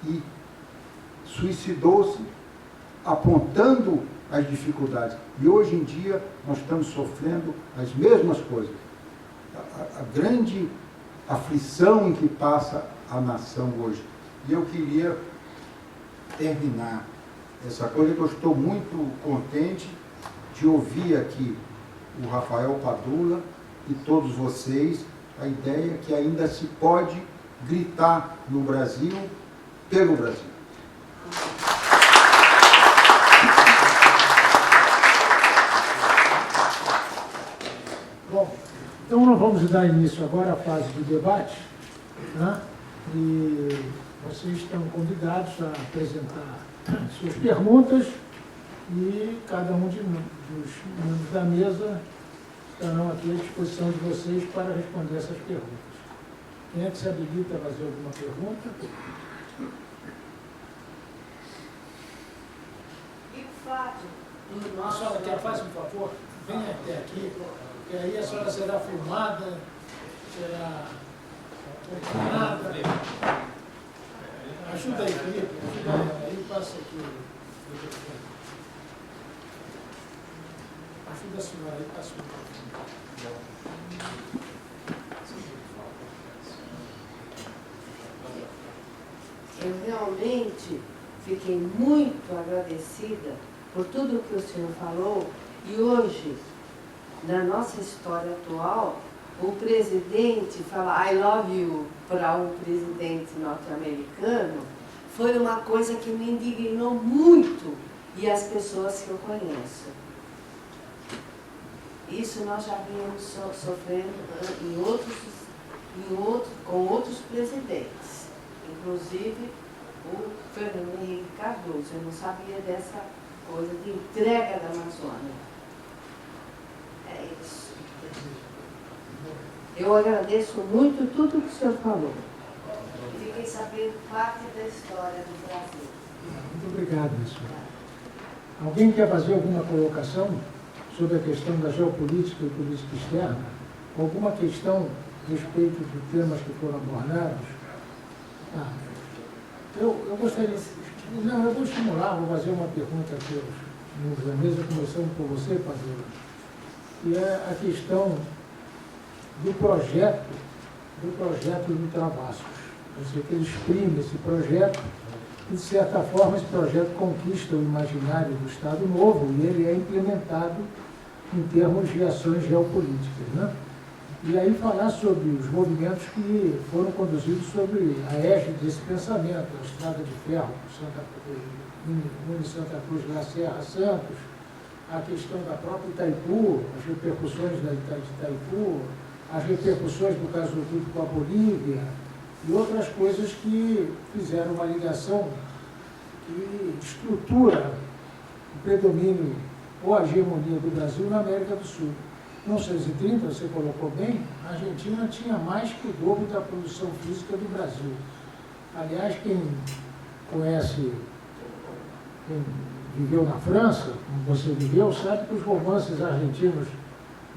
D: e suicidou-se apontando as dificuldades. E hoje em dia nós estamos sofrendo as mesmas coisas. A grande aflição em que passa a nação hoje. E eu queria terminar essa coisa que eu estou muito contente de ouvir aqui o Rafael Padula e todos vocês, a ideia que ainda se pode gritar no Brasil, pelo Brasil.
A: Bom, então nós vamos dar início agora à fase do debate, né? E vocês estão convidados a apresentar suas perguntas e cada um dos membros da mesa estarão aqui à disposição de vocês para responder essas perguntas. Quem é que se habilita a fazer alguma pergunta?
E: E o fato do
A: A
E: nosso...
A: senhora quer fazer um favor? Venha até aqui, porque aí a senhora será filmada, será acompanhada. Ajuda aí, Felipe. Aí passa aqui. Ajuda a senhora aí, passa o microfone.
E: Eu realmente fiquei muito agradecida por tudo que o senhor falou, e hoje, na nossa história atual, o presidente falar I love you para um presidente norte-americano foi uma coisa que me indignou muito, e as pessoas que eu conheço. Isso nós já vínhamos sofrendo com outros presidentes, inclusive o Fernando Henrique Cardoso. Eu não sabia dessa coisa de entrega da Amazônia. É isso. Eu agradeço muito tudo que o senhor falou. Fiquei sabendo parte da história do Brasil.
A: Muito obrigado, senhora. Alguém quer fazer alguma colocação sobre a questão da geopolítica e política externa? Alguma questão a respeito dos temas que foram abordados? Eu gostaria... Não, eu vou estimular, vou fazer uma pergunta aqui aos membros da mesa, começando por você, Padula, que é a questão do projeto do Travassos. Eu sei que ele exprime esse projeto e, de certa forma, esse projeto conquista o imaginário do Estado Novo e ele é implementado em termos de ações geopolíticas, né? E aí falar sobre os movimentos que foram conduzidos sobre a égide desse pensamento, a Estrada de Ferro, Santa Cruz, Santa Cruz da Serra Santos, a questão da própria Itaipu, as repercussões de Itaipu, as repercussões do gasoduto com a Bolívia e outras coisas que fizeram uma ligação que estrutura o predomínio ou a hegemonia do Brasil na América do Sul. Em 1930, você colocou bem, a Argentina tinha mais que o dobro da produção física do Brasil. Aliás, quem conhece, quem viveu na França, como você viveu, sabe que os romances argentinos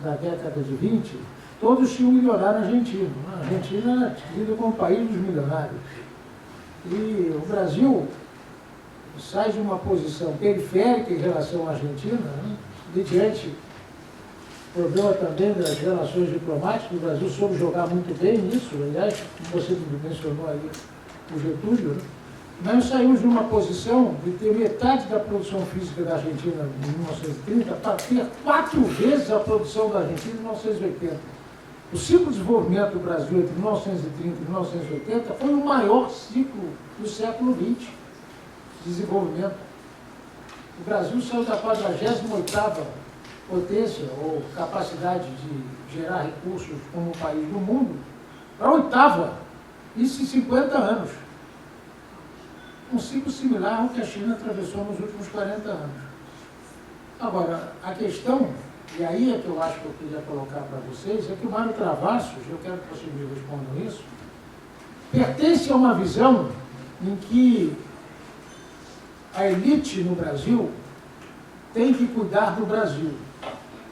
A: da década de 20, todos tinham um milionário argentino. A Argentina era tida como o país dos milionários. E o Brasil sai de uma posição periférica em relação à Argentina, né? Mediante o problema também das relações diplomáticas, o Brasil soube jogar muito bem nisso, aliás, como você mencionou aí, o Getúlio, né? Nós saímos de uma posição de ter metade da produção física da Argentina em 1930 para ter 4 vezes a produção da Argentina em 1980. O ciclo de desenvolvimento do Brasil entre 1930 e 1980 foi o maior ciclo do século XX de desenvolvimento. O Brasil saiu da 48ª potência ou capacidade de gerar recursos como país do mundo para a 8ª, isso em 50 anos. Um ciclo similar ao que a China atravessou nos últimos 40 anos. Agora, a questão, e aí é que eu acho que eu queria colocar para vocês, é que o Mário Travassos, eu quero que vocês me respondam isso, pertence a uma visão em que a elite no Brasil tem que cuidar do Brasil,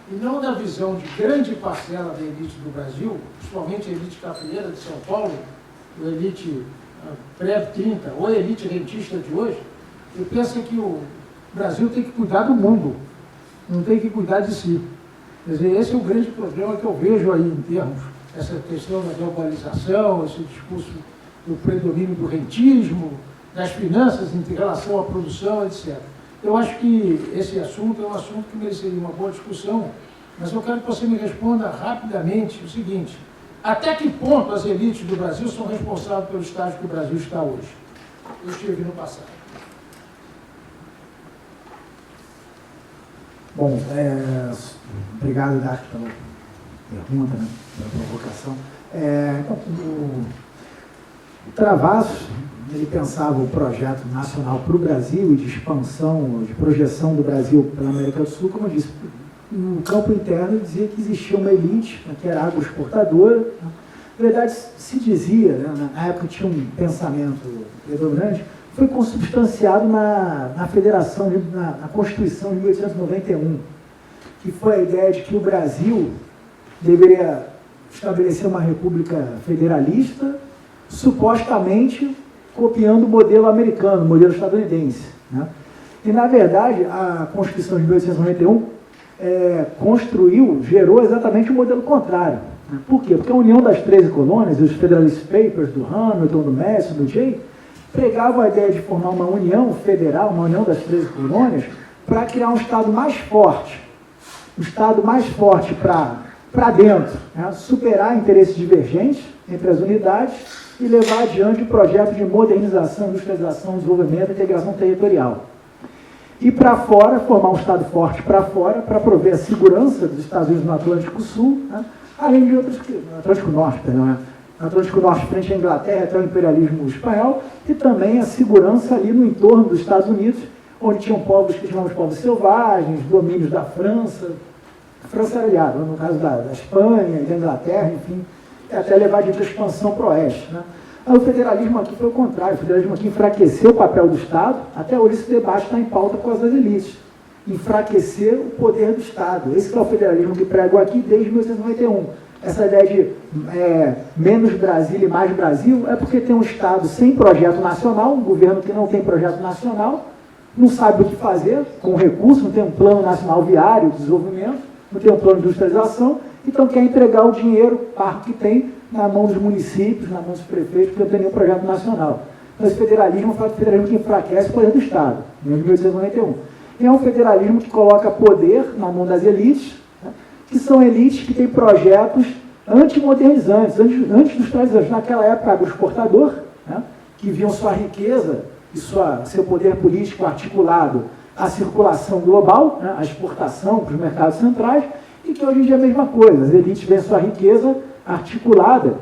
A: e não da visão de grande parcela da elite do Brasil, principalmente a elite cafeeira de São Paulo, a elite pré-30 ou a elite rentista de hoje, que pensa que o Brasil tem que cuidar do mundo, não tem que cuidar de si. Quer dizer, esse é o grande problema que eu vejo aí em termos, essa questão da globalização, esse discurso do predomínio do rentismo, das finanças em relação à produção, etc. Eu acho que esse assunto é um assunto que mereceria uma boa discussão, mas eu quero que você me responda rapidamente o seguinte: até que ponto as elites do Brasil são responsáveis pelo estágio que o Brasil está hoje? Eu estive no passado.
C: Bom, obrigado, Dark, pela pergunta, né, pela provocação. Então, o Travassos, ele pensava o projeto nacional para o Brasil e de expansão, de projeção do Brasil pela América do Sul, como eu disse, no campo interno ele dizia que existia uma elite, que era agroexportadora. Na verdade, se dizia, né, na época tinha um pensamento predominante, foi consubstanciado na Federação, na Constituição de 1891, que foi a ideia de que o Brasil deveria estabelecer uma república federalista, supostamente copiando o modelo americano, o modelo estadunidense, né? E, na verdade, a Constituição de 1891 gerou exatamente o modelo contrário. Né? Por quê? Porque a união das 13 colônias, os Federalist Papers do Hamilton, do Madison, do Jay, pregavam a ideia de formar uma união federal, uma união das 13 colônias, para criar um Estado mais forte para dentro, né? Superar interesses divergentes entre as unidades e levar adiante o projeto de modernização, industrialização, desenvolvimento e integração territorial. E para fora, formar um Estado forte para fora, para prover a segurança dos Estados Unidos no Atlântico Sul, né? Além de outros, no Atlântico Norte, perdão, né? No Atlântico Norte, frente à Inglaterra, até o imperialismo espanhol, e também a segurança ali no entorno dos Estados Unidos, onde tinham povos que chamamos povos selvagens, domínios da França. A França era aliada, no caso da Espanha e da Inglaterra, enfim, até levar de expansão para o oeste, né? O federalismo aqui foi o contrário, o federalismo aqui enfraqueceu o papel do Estado, até hoje esse debate está em pauta com as elites. Enfraquecer o poder do Estado. Esse que é o federalismo que prego aqui desde 1891. Essa ideia de menos Brasil e mais Brasil é porque tem um Estado sem projeto nacional, um governo que não tem projeto nacional, não sabe o que fazer com o recurso, não tem um plano nacional viário de desenvolvimento, não tem um plano de industrialização, então quer entregar o dinheiro, parte que tem, na mão dos municípios, na mão dos prefeitos, porque não tem nenhum projeto nacional. Então esse federalismo é um federalismo que enfraquece o poder do Estado, em 1891. E é um federalismo que coloca poder na mão das elites, né, que são elites que têm projetos antimodernizantes, anti-industrializantes. Naquela época, agroexportador, né, que viam sua riqueza e seu poder político articulado a circulação global, né, a exportação para os mercados centrais, e que hoje em dia é a mesma coisa. As elites têm sua riqueza articulada,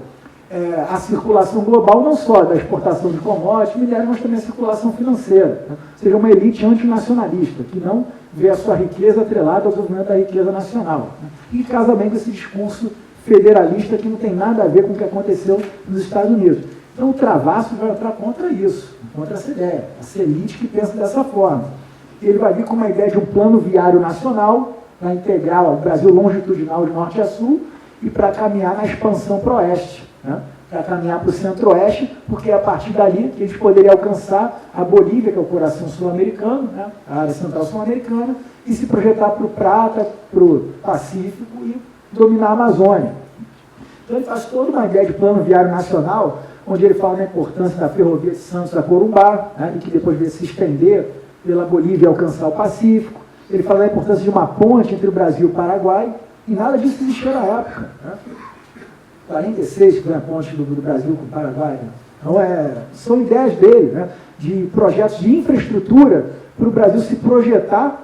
C: a circulação global não só da exportação de commodities, minérios, mas também a circulação financeira. Né? Ou seja, uma elite antinacionalista, que não vê a sua riqueza atrelada ao desenvolvimento da riqueza nacional. Né? E casa bem com esse discurso federalista que não tem nada a ver com o que aconteceu nos Estados Unidos. Então o Travassos vai entrar contra isso, contra essa ideia, essa elite que pensa dessa forma. Ele vai vir com uma ideia de um plano viário nacional para integrar o Brasil longitudinal de norte a sul e para caminhar na expansão para o oeste, né? Para caminhar para o centro-oeste, porque é a partir dali que eles poderiam alcançar a Bolívia, que é o coração sul-americano, né? A área central sul-americana, e se projetar para o Prata, para o Pacífico e dominar a Amazônia. Então ele faz toda uma ideia de plano viário nacional, onde ele fala da importância da ferrovia de Santos a Corumbá, né? E que depois veio se estender pela Bolívia e alcançar o Pacífico. Ele fala da importância de uma ponte entre o Brasil e o Paraguai, e nada disso existia na época. Né? 46, que foi a ponte do Brasil com o Paraguai. Né? Então, são ideias dele, né? De projetos de infraestrutura para o Brasil se projetar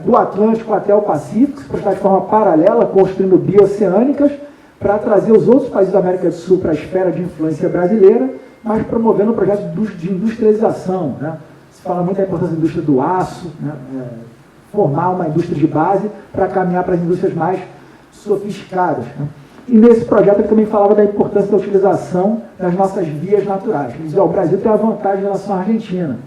C: do Atlântico até o Pacífico, se projetar de forma paralela, construindo bioceânicas, para trazer os outros países da América do Sul para a esfera de influência brasileira, mas promovendo um projeto de industrialização. Né? Se fala muito da importância da indústria do aço, né? Formar uma indústria de base para caminhar para as indústrias mais sofisticadas. Né? E nesse projeto ele também falava da importância da utilização das nossas vias naturais. Ele dizia, o Brasil tem uma vantagem em relação à Argentina,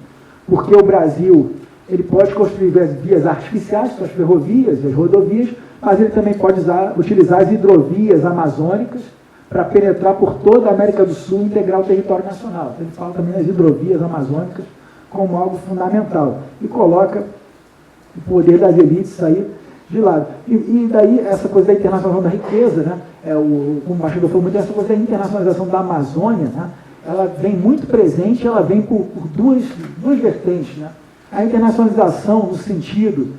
C: porque o Brasil ele pode construir vias artificiais, as ferrovias e as rodovias, mas ele também pode utilizar as hidrovias amazônicas para penetrar por toda a América do Sul e integrar o território nacional. Então, ele fala também das hidrovias amazônicas como algo fundamental e coloca o poder das elites aí de lado. E daí essa coisa da internacionalização da riqueza, né? Como o embaixador falou muito, essa coisa da internacionalização da Amazônia, né? Ela vem muito presente, ela vem por duas vertentes. Né? A internacionalização no sentido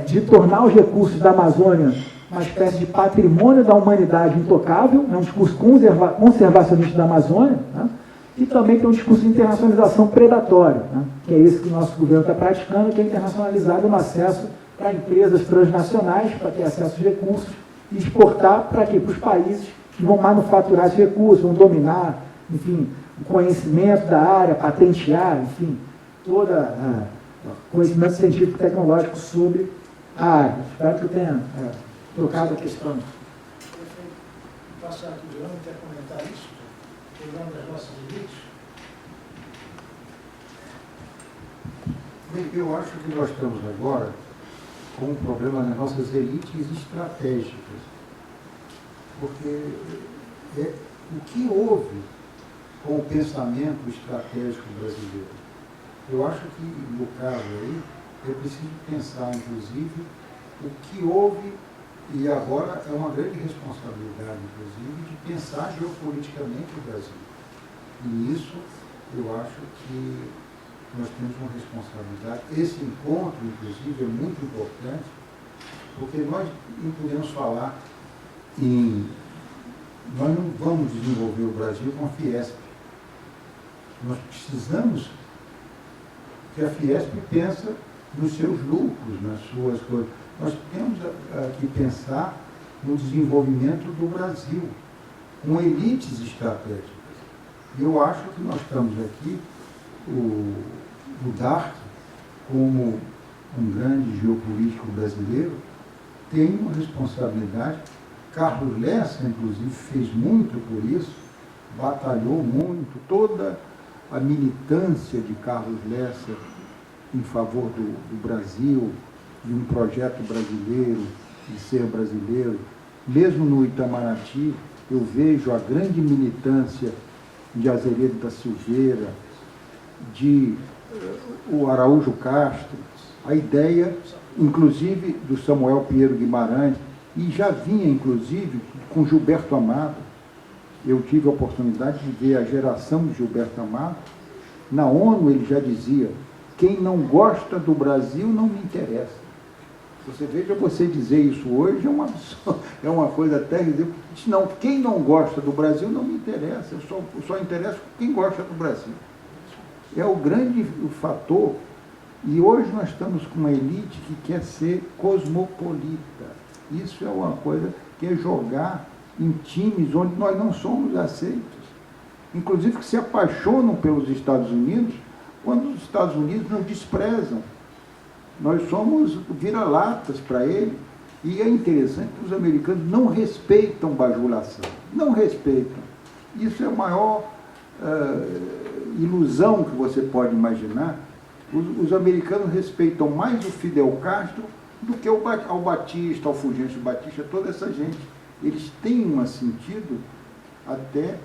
C: de tornar os recursos da Amazônia uma espécie de patrimônio da humanidade intocável, né? Um discurso conservacionista da Amazônia, né? E também tem um discurso de internacionalização predatória, né? Que é esse que o nosso governo está praticando, que é internacionalizado no acesso para empresas transnacionais, para ter acesso aos recursos e exportar para quê? Para os países que vão manufaturar esses recursos, vão dominar, enfim, o conhecimento da área, patentear, enfim, todo o conhecimento científico e tecnológico sobre a área. Espero que eu tenha trocado a questão.
A: Passar aqui de ano, quer comentar isso? Pegando das nossas elites?
D: Bem, eu acho que nós estamos agora com um problema nas nossas elites estratégicas. Porque o que houve com o pensamento estratégico brasileiro? Eu acho que, no caso aí, é preciso pensar, inclusive, o que houve, e agora é uma grande responsabilidade, inclusive, de pensar geopoliticamente o Brasil. E nisso, eu acho que nós temos uma responsabilidade. Esse encontro, inclusive, é muito importante, porque nós não podemos falar nós não vamos desenvolver o Brasil com a Fiesp. Nós precisamos que a Fiesp pense nos seus lucros, nas suas coisas. Nós temos que pensar no desenvolvimento do Brasil, com elites estratégicas. Eu acho que nós estamos aqui, o Dark, como um grande geopolítico brasileiro, tem uma responsabilidade. Carlos Lessa, inclusive, fez muito por isso, batalhou muito, toda a militância de Carlos Lessa em favor do Brasil, de um projeto brasileiro, de ser brasileiro. Mesmo no Itamaraty, eu vejo a grande militância de Azevedo da Silveira, de o Araújo Castro, a ideia, inclusive, do Samuel Pinheiro Guimarães, e já vinha, inclusive, com Gilberto Amado. Eu tive a oportunidade de ver a geração de Gilberto Amado. Na ONU ele já dizia, quem não gosta do Brasil não me interessa. Você veja, você dizer isso hoje é uma coisa terrível. Não, quem não gosta do Brasil não me interessa, eu só interesso quem gosta do Brasil. É o grande fator E hoje nós estamos com uma elite que quer ser cosmopolita. Isso é uma coisa que é jogar em times onde nós não somos aceitos. Inclusive que se apaixonam pelos Estados Unidos, quando os Estados Unidos nos desprezam. Nós somos vira-latas para ele. E é interessante que os americanos não respeitam bajulação. Não respeitam. Isso é a maior ilusão que você pode imaginar. Os americanos respeitam mais o Fidel Castro do que ao Batista, ao Fulgêncio Batista, toda essa gente. Eles têm um sentido até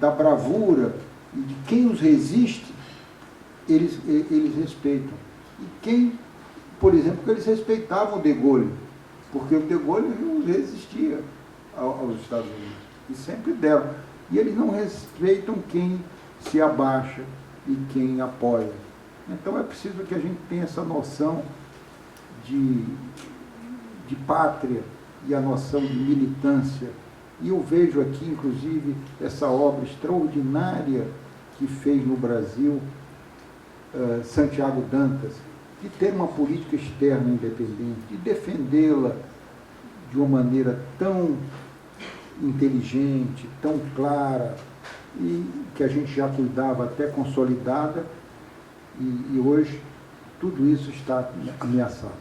D: da bravura e de quem os resiste, eles respeitam. E quem, por exemplo, eles respeitavam o De Gaulle, porque o De Gaulle não resistia aos Estados Unidos, e sempre deram. E eles não respeitam quem se abaixa e quem apoia. Então é preciso que a gente tenha essa noção de pátria e a noção de militância. E eu vejo aqui, inclusive, essa obra extraordinária que fez no Brasil Santiago Dantas, de ter uma política externa independente, de defendê-la de uma maneira tão inteligente, tão clara, e que a gente já cuidava até consolidada, e hoje tudo isso está ameaçado.